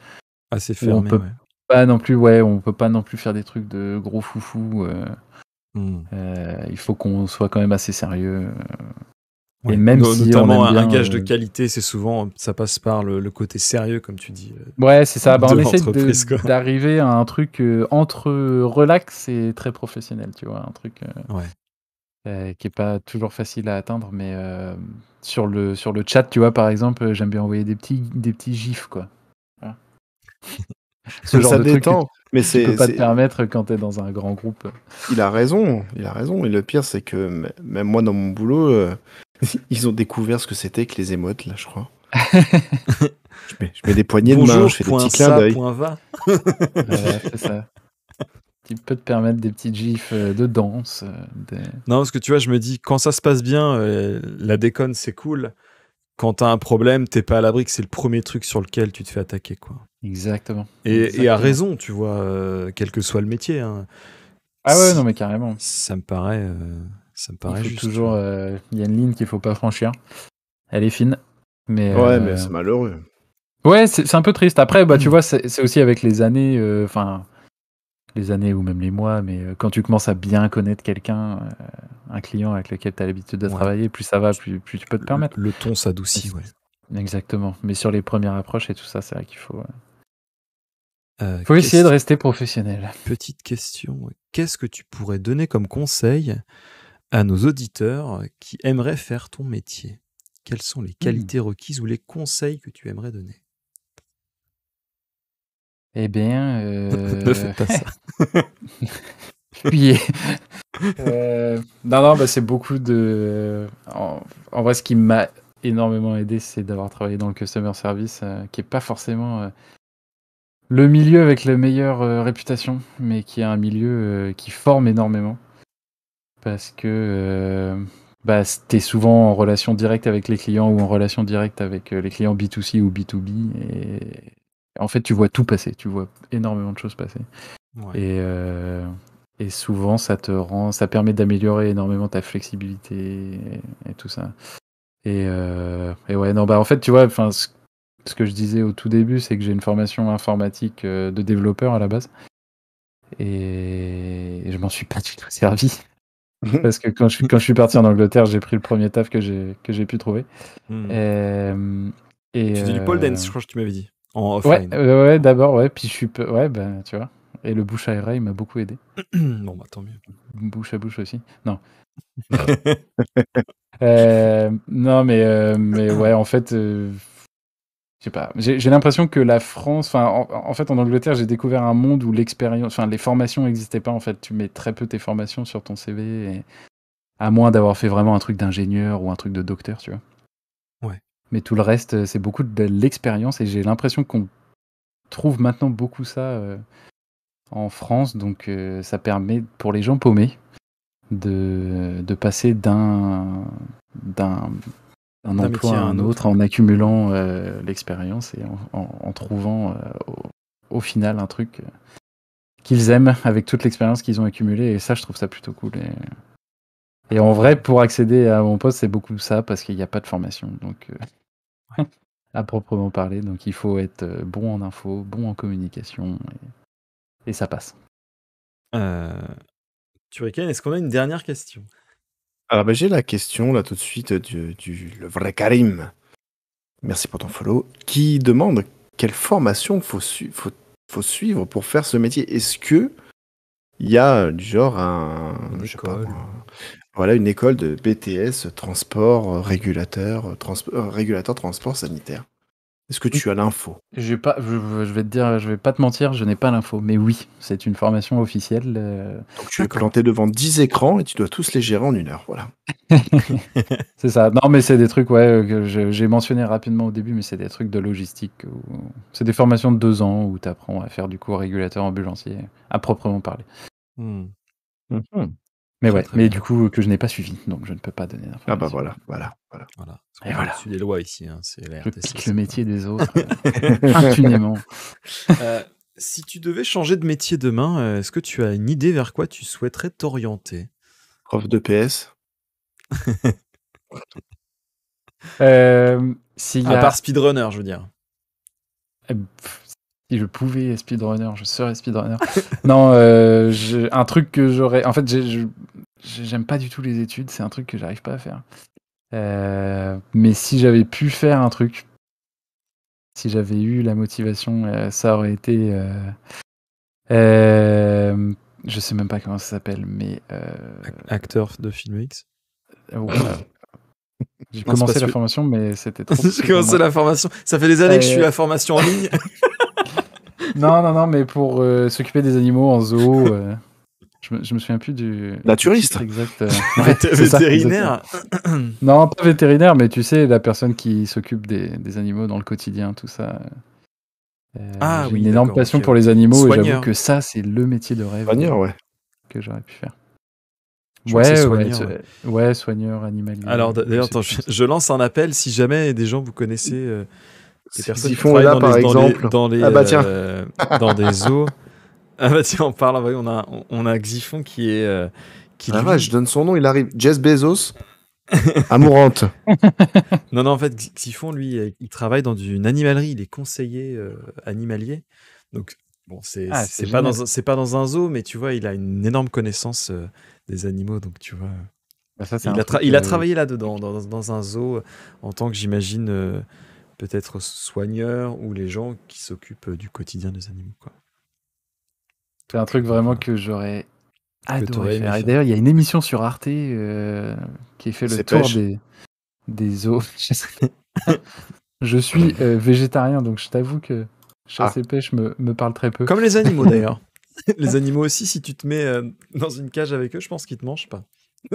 Assez où on fermé, peut ouais. pas non plus, ouais, on peut pas non plus faire des trucs de gros foufou. Hmm. Il faut qu'on soit quand même assez sérieux. Et Ouais. même si on Notamment aime bien, un gage de qualité, c'est souvent, ça passe par le côté sérieux, comme tu dis, ouais, c'est ça. Bah de on essaie l'entreprise, quoi. d'arriver à un truc entre relax et très professionnel, tu vois, un truc Ouais. qui est pas toujours facile à atteindre, mais sur le chat, tu vois, par exemple, j'aime bien envoyer des petits gifs, quoi. Voilà. Ce genre Ça de truc que détend. Mais tu peux pas te permettre quand t'es dans un grand groupe. il a raison. Il a raison. Et le pire, c'est que même moi, dans mon boulot, ils ont découvert ce que c'était que les émotes, là, je crois. Je mets des poignées de main, Bonjour, je fais des point petits clins ça, d'œil. point va. Voilà, c'est ça. Tu peux te permettre des petites gifs de danse. Non, parce que tu vois, je me dis, quand ça se passe bien, la déconne, c'est cool. Quand t'as un problème, t'es pas à l'abri que c'est le premier truc sur lequel tu te fais attaquer, quoi. Exactement. Et à raison, tu vois, quel que soit le métier. Hein. Ah ouais, non, mais carrément. Ça me paraît Il faut juste. toujours. Il y a une ligne qu'il faut pas franchir. Elle est fine. Mais, Ouais, mais c'est malheureux. ouais, c'est un peu triste. Après, bah, tu vois, c'est aussi avec les années. Enfin, les années ou même les mois. Mais quand tu commences à bien connaître quelqu'un, un client avec lequel tu as l'habitude de travailler, plus ça va, plus tu peux te permettre. Le ton s'adoucit, ouais. Exactement. Mais sur les premières approches et tout ça, c'est vrai qu'il faut. Faut essayer de rester professionnel. Petite question. Qu'est-ce que tu pourrais donner comme conseil à nos auditeurs qui aimeraient faire ton métier? Quelles sont les qualités requises ou les conseils que tu aimerais donner? Eh bien... Ne faites pas ça. Puis... non, bah, c'est beaucoup de... En vrai, ce qui m'a énormément aidé, c'est d'avoir travaillé dans le customer service, qui est pas forcément le milieu avec la meilleure réputation, mais qui est un milieu qui forme énormément. Parce que bah, t'es souvent en relation directe avec les clients ou en relation directe avec les clients B2C ou B2B. Et en fait, tu vois tout passer. Tu vois énormément de choses passer. Ouais. Et souvent, ça permet d'améliorer énormément ta flexibilité et tout ça. Et ouais, non, bah en fait, tu vois, ce que je disais au tout début, c'est que j'ai une formation informatique de développeur à la base. Et je m'en suis pas du tout servi. Parce que quand je suis parti en Angleterre, j'ai pris le premier taf que j'ai pu trouver. Tu faisais du pole dance, je crois que tu m'avais dit, en Ouais, offline. d'abord, ouais. Puis ouais, bah, tu vois. Et le bouche à oreille m'a beaucoup aidé. Bon, bah tant mieux. Bouche à bouche aussi. Non. Non, mais ouais, en fait, je sais pas. J'ai l'impression que la France, en fait, en Angleterre, j'ai découvert un monde où l'expérience, les formations n'existaient pas. En fait, tu mets très peu tes formations sur ton CV, et à moins d'avoir fait vraiment un truc d'ingénieur ou un truc de docteur, tu vois. Ouais. Mais tout le reste, c'est beaucoup de l'expérience, et j'ai l'impression qu'on trouve maintenant beaucoup ça en France, donc ça permet pour les gens paumés de passer d'un emploi à un autre en accumulant l'expérience et en trouvant au final un truc qu'ils aiment avec toute l'expérience qu'ils ont accumulée, et ça, je trouve ça plutôt cool. Et en vrai, pour accéder à mon poste, c'est beaucoup ça, parce qu'il n'y a pas de formation, donc à proprement parler, donc il faut être bon en info, bon en communication, et ça passe. Turrican, est-ce qu'on a une dernière question? Alors, bah, j'ai la question là tout de suite le vrai Karim. Merci pour ton follow. Qui demande quelle formation faut suivre pour faire ce métier? Est-ce que il y a du genre Une je sais pas école. moi, voilà, une école de BTS transport, régulateur transport sanitaire? Est-ce que tu as l'info? Je vais te dire, je vais pas te mentir, je n'ai pas l'info. Mais oui, c'est une formation officielle. Donc tu es D'accord. planté devant 10 écrans et tu dois tous les gérer en 1 heure, voilà. C'est ça. Non, mais c'est des trucs, que j'ai mentionné rapidement au début, mais c'est des trucs de logistique. C'est des formations de 2 ans où tu apprends à faire du coup régulateur ambulancier, à proprement parler. Mmh. Mais Très, ouais, très mais bien. du coup, que je n'ai pas suivi, donc je ne peux pas donner d'informations. Ah bah voilà. Voilà. Parce Et qu'on est voilà. au-dessus des lois ici, hein, c'est la Je RTC, pique c'est le pas- métier des autres impunément. Si tu devais changer de métier demain, est-ce que tu as une idée vers quoi tu souhaiterais t'orienter? Prof de PS? S'il y À a... part speedrunner, je veux dire. Si je pouvais speedrunner, je serais speedrunner. Non, un truc que j'aurais... En fait, j'aime pas du tout les études, c'est un truc que j'arrive pas à faire. Mais si j'avais pu faire un truc, si j'avais eu la motivation, ça aurait été... je sais même pas comment ça s'appelle, mais... Acteur de film X. voilà. J'ai Non, c'est commencé pas la celui- formation, mais c'était trop... J'ai commencé la formation. Ça fait des années que je suis la formation en ligne. Non, mais pour s'occuper des animaux en zoo... Je me souviens plus du Naturiste. titre exact. Ouais, c'est ça, Vétérinaire. exactement. Non, pas vétérinaire, mais tu sais, la personne qui s'occupe des animaux dans le quotidien, tout ça. Ah J'ai oui, une énorme d'accord, passion ok, pour ouais. les animaux et Soigneur. j'avoue que ça, c'est le métier de rêve Soigneur, ouais. que j'aurais pu faire. Je crois que c'est soigneur, Ouais, soigneur, animalier. Alors d'ailleurs, je sais attends, plus. je lance un appel si jamais des gens vous connaissez, des personnes qui Xiphon est travaillent là, par exemple. Ah bah tiens. dans des zoos. Ah bah tiens, on parle, oui, on a Xiphon qui est qui Ah lui- ouais, je donne son nom, il arrive. Jeff Bezos. Amourante. Non, en fait, Xiphon, lui, il travaille dans une animalerie, il est conseiller animalier. Donc, bon, c'est pas dans un zoo, mais tu vois, il a une énorme connaissance des animaux, donc tu vois. Bah, ça, Il a travaillé là-dedans, dans un zoo, en tant que, j'imagine, peut-être soigneur ou les gens qui s'occupent du quotidien des animaux, quoi. C'est un truc vraiment que j'aurais t'aurais adoré aimé faire. Et faire. d'ailleurs, il y a une émission sur Arte qui fait le C'est tour pêche. des zoos. Je suis végétarien, donc je t'avoue que chasse et pêche me parle très peu. Comme les animaux, d'ailleurs. Les animaux aussi, si tu te mets dans une cage avec eux, je pense qu'ils te mangent pas.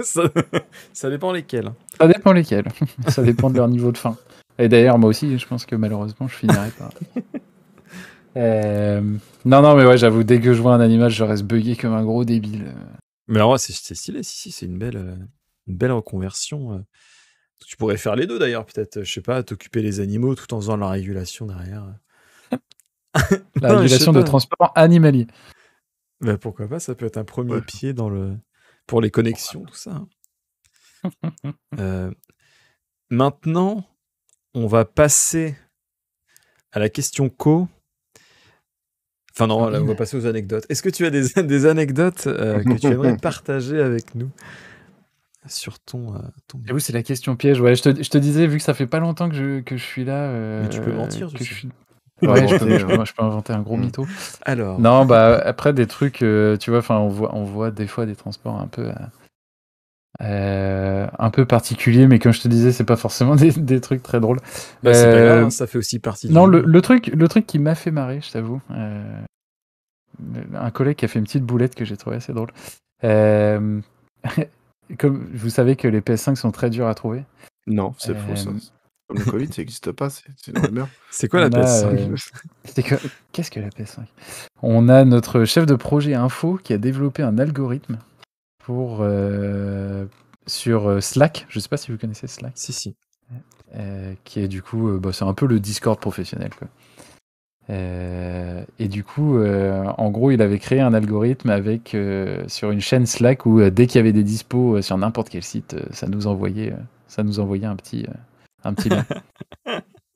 Ça dépend lesquels. Hein. Ça dépend lesquels. Ça dépend de leur niveau de faim. Et d'ailleurs, moi aussi, je pense que malheureusement, je finirai par... Non, mais ouais, j'avoue, dès que je vois un animal, je reste bugué comme un gros débile. Mais alors, ouais, c'est stylé, si, c'est une belle reconversion. Tu pourrais faire les deux, d'ailleurs, peut-être, je sais pas, t'occuper les animaux tout en faisant la régulation derrière. La Non, je sais régulation de pas. transport animalier. Bah, pourquoi pas, ça peut être un premier pied pour les connexions, tout ça. Hein. Maintenant, on va passer à la question co. Enfin non, là, on va passer aux anecdotes. Est-ce que tu as des anecdotes que tu aimerais partager avec nous sur ton... Et oui, c'est la question piège. Ouais, je te disais, vu que ça fait pas longtemps que je suis là... Mais tu peux mentir, que je sais. Ouais, je peux inventer un gros mytho. Alors. Non, bah après des trucs, tu vois, enfin on voit des fois des transports un peu particuliers, mais comme je te disais, c'est pas forcément des trucs très drôles. Bah, c'est pas grave, hein, ça fait aussi partie du... Non, le truc qui m'a fait marrer, je t'avoue, un collègue qui a fait une petite boulette que j'ai trouvé assez drôle. Comme vous savez que les PS5 sont très durs à trouver. Non, c'est faux ça. Comme le Covid, ça n'existe pas, c'est une rumeur. C'est quoi la PS5 Qu'est-ce que la PS5 ? On a notre chef de projet info qui a développé un algorithme pour sur Slack. Je sais pas si vous connaissez Slack. Si. Qui est du coup, c'est un peu le Discord professionnel, quoi. Et du coup, en gros, il avait créé un algorithme avec sur une chaîne Slack où dès qu'il y avait des dispos sur n'importe quel site, ça nous envoyait un petit lien.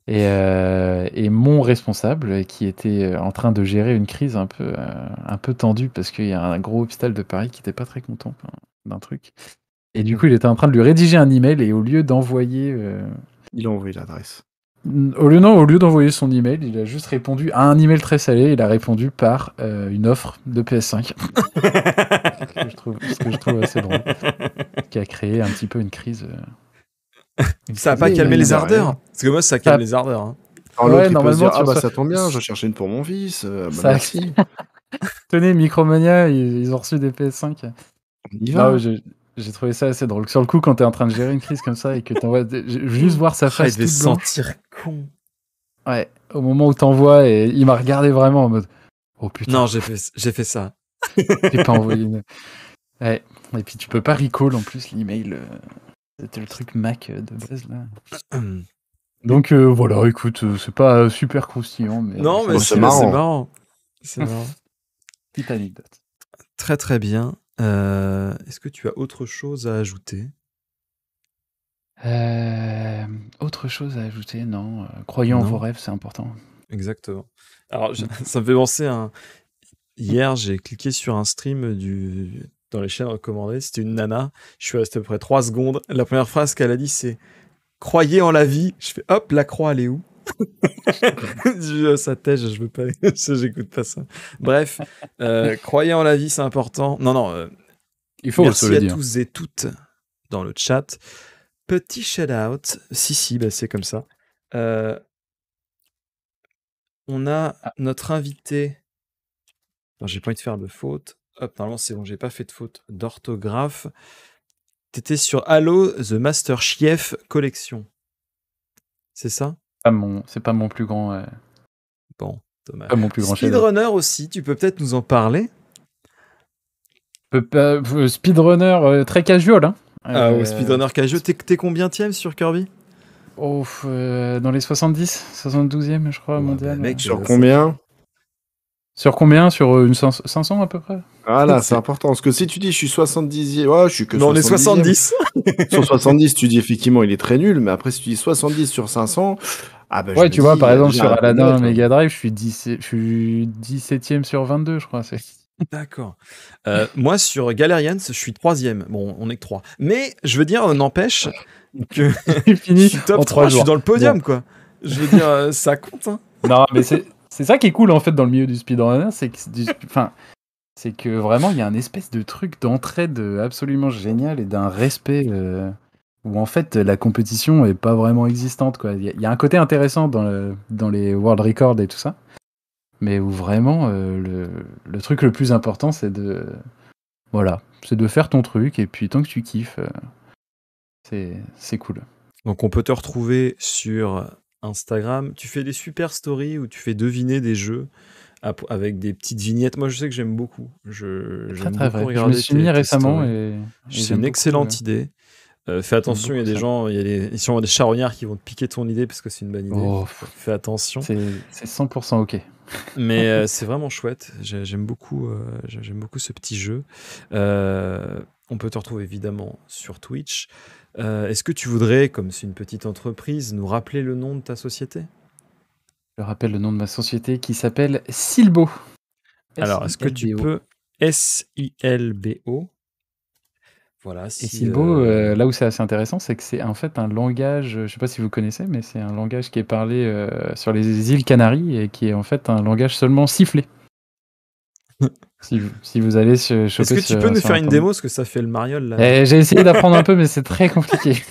Et mon responsable, qui était en train de gérer une crise un peu tendue parce qu'il y a un gros hôpital de Paris qui n'était pas très content d'un truc. Et du coup, il était en train de lui rédiger un email et au lieu d'envoyer... Il a envoyé l'adresse. Au lieu d'envoyer son email, il a juste répondu à un email très salé. Il a répondu par une offre de PS5. ce que je trouve assez drôle. Qui a créé un petit peu une crise. Ça n'a pas calmé les ardeurs. Parce que moi, ça calme les ardeurs. Hein. Alors l'autre, il peut se dire, ah bah ça tombe bien, je cherchais une pour mon fils. Merci. Tenez, Micromania, ils ont reçu des PS5. On y va. Non, j'ai trouvé ça assez drôle. Sur le coup, quand t'es en train de gérer une crise comme ça et que t'envoies... Juste voir sa face il devait toute se blanche. sentir con. Ouais, au moment où t'envoies, et il m'a regardé vraiment en mode... Oh putain. Non, j'ai fait ça. J'ai pas envoyé une... Ouais, et puis tu peux pas recall en plus l'email. C'était le truc Mac de base, là. Donc voilà, écoute, c'est pas super croustillant, mais... Non, mais c'est marrant. C'est marrant. Petite anecdote. Très très bien. Est-ce que tu as autre chose à ajouter? Autre chose à ajouter? Non. Croyons en vos rêves, c'est important. Exactement. Alors, ça me fait penser à Hier, j'ai cliqué sur un stream dans les chaînes recommandées. C'était une nana. Je suis resté à peu près 3 secondes. La première phrase qu'elle a dit, c'est « Croyez en la vie ». Je fais « Hop, la croix, elle est où ?» Ça tège, je veux pas... J'écoute pas ça. Bref, croyez en la vie, c'est important. Non. Il faut merci à tous et toutes dans le chat. Petit shout-out. Si, bah, c'est comme ça. On a notre invité... Non, j'ai pas envie de faire de faute. Hop, normalement, c'est bon, j'ai pas fait de faute d'orthographe. T'étais sur Halo The Master Chief Collection. C'est ça? C'est pas mon plus grand... Bon, dommage. Pas mon plus grand Speedrunner aussi, tu peux peut-être nous en parler? Speedrunner très casual, hein. Ouais, Speedrunner casual. T'es combienième sur Kirby? Dans les 72e, je crois, mondial. Mec, sur combien? Sur combien? Sur une 500 à peu près? Voilà, c'est important. Parce que si tu dis je suis 70e, ouais, je suis que 70e. Non, on est 70. Sur 70, tu dis effectivement il est très nul, mais après si tu dis 70 sur 500, ah bah ouais, tu vois, par exemple, sur Aladdin Mega Drive, je suis 17e sur 22, je crois. D'accord. Moi, sur Galerians, je suis 3e. Bon, on est que 3. Mais, je veux dire, n'empêche que fini je suis top 3, je suis dans le podium, quoi. Je veux dire, ça compte, hein. Non, mais c'est ça qui est cool, en fait, dans le milieu du speedrunner, c'est que vraiment, il y a un espèce de truc d'entraide absolument génial et d'un respect où, en fait, la compétition est pas vraiment existante, quoi. Il y a un côté intéressant dans les world records et tout ça, mais où vraiment, le truc le plus important, c'est de faire ton truc, et puis tant que tu kiffes, c'est cool. Donc, on peut te retrouver sur Instagram. Tu fais des super stories où tu fais deviner des jeux avec des petites vignettes. Moi, je sais que j'aime beaucoup. J'aime beaucoup regarder. Je me suis mis récemment c'est une excellente idée. Fais attention, il y a des gens, il y a sûrement des charognards qui vont te piquer ton idée parce que c'est une bonne idée. Fais attention. C'est 100% ok. Mais c'est vraiment chouette. J'aime beaucoup ce petit jeu. On peut te retrouver évidemment sur Twitch. Est-ce que tu voudrais, comme c'est une petite entreprise, nous rappeler le nom de ta société? Je rappelle le nom de ma société qui s'appelle Silbo. Alors, est-ce que tu peux... SILBO. Voilà. Et Silbo, là où c'est assez intéressant, c'est que c'est en fait un langage, je ne sais pas si vous connaissez, mais c'est un langage qui est parlé sur les îles Canaries et qui est en fait un langage seulement sifflé. Si vous allez choper... Est-ce que tu peux nous faire une démo, parce que ça fait le mariole là? J'ai essayé d'apprendre un peu, mais c'est très compliqué.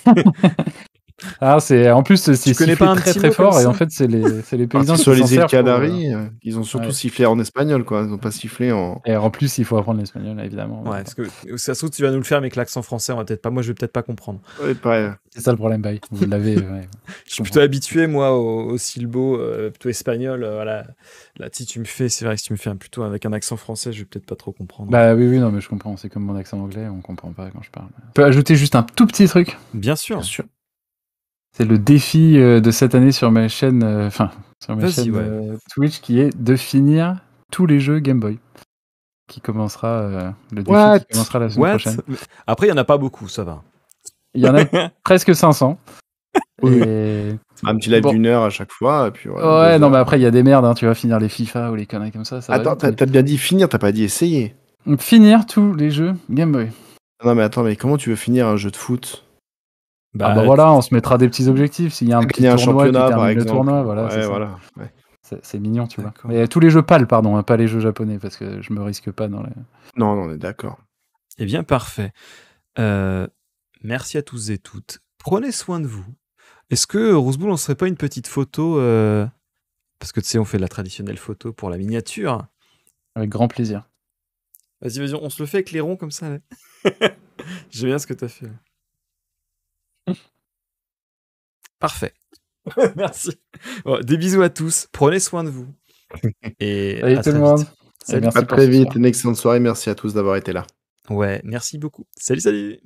Alors en plus c'est sifflé très très fort, et en fait c'est les paysans qui sur les îles Canaries, ils ont surtout sifflé en espagnol, quoi. Ils n'ont pas sifflé en... Et en plus il faut apprendre l'espagnol, évidemment. Ouais, parce que ça se trouve tu vas nous le faire avec l'accent français, on va peut-être pas, moi je vais peut-être pas comprendre. Ouais, pareil. C'est ça le problème, Baye. Vous l'avez. Je suis plutôt habitué moi au Silbo, plutôt espagnol. Voilà. Là si tu me fais, c'est vrai que si tu me fais plutôt avec un accent français, je vais peut-être pas trop comprendre. Bah oui, non mais je comprends. C'est comme mon accent anglais, on comprend pas quand je parle. Je peux ajouter juste un tout petit truc? Bien sûr. C'est le défi de cette année sur ma chaîne, Twitch, qui est de finir tous les jeux Game Boy. Qui commencera le défi qui commencera la semaine prochaine. Après, il y en a pas beaucoup, ça va. Il y en a presque 500. Et... un petit live d'1 heure à chaque fois. Et puis, ouais, non, mais après, il y a des merdes. Hein, tu vas finir les FIFA ou les conneries comme ça. Attends, t'as bien dit finir, t'as pas dit essayer. Donc, finir tous les jeux Game Boy. Non, mais attends, mais comment tu veux finir un jeu de foot? Ah bah voilà, on se mettra des petits objectifs. S'il y a un petit Gagner un tournoi qui championnat, par termine le exemple. tournoi, voilà, Ouais, c'est ça. voilà. Ouais. C'est mignon, tu vois. D'accord. Mais tous les jeux PAL, pardon, hein, pas les jeux japonais, parce que je me risque pas dans les... Non, on est d'accord. Eh bien, parfait. Merci à tous et toutes. Prenez soin de vous. Est-ce que, Rouseboul, on serait pas une petite photo parce que tu sais, on fait la traditionnelle photo pour la miniature. Avec grand plaisir. Vas-y, on se le fait avec les ronds comme ça. Là. J'aime bien ce que t'as fait. Là. Parfait. Merci. Bon, des bisous à tous. Prenez soin de vous. Et Salut à tout très le monde. vite. Et Salut. merci À pour très ce vite. soir. Une excellente soirée. Merci à tous d'avoir été là. Ouais, merci beaucoup. Salut.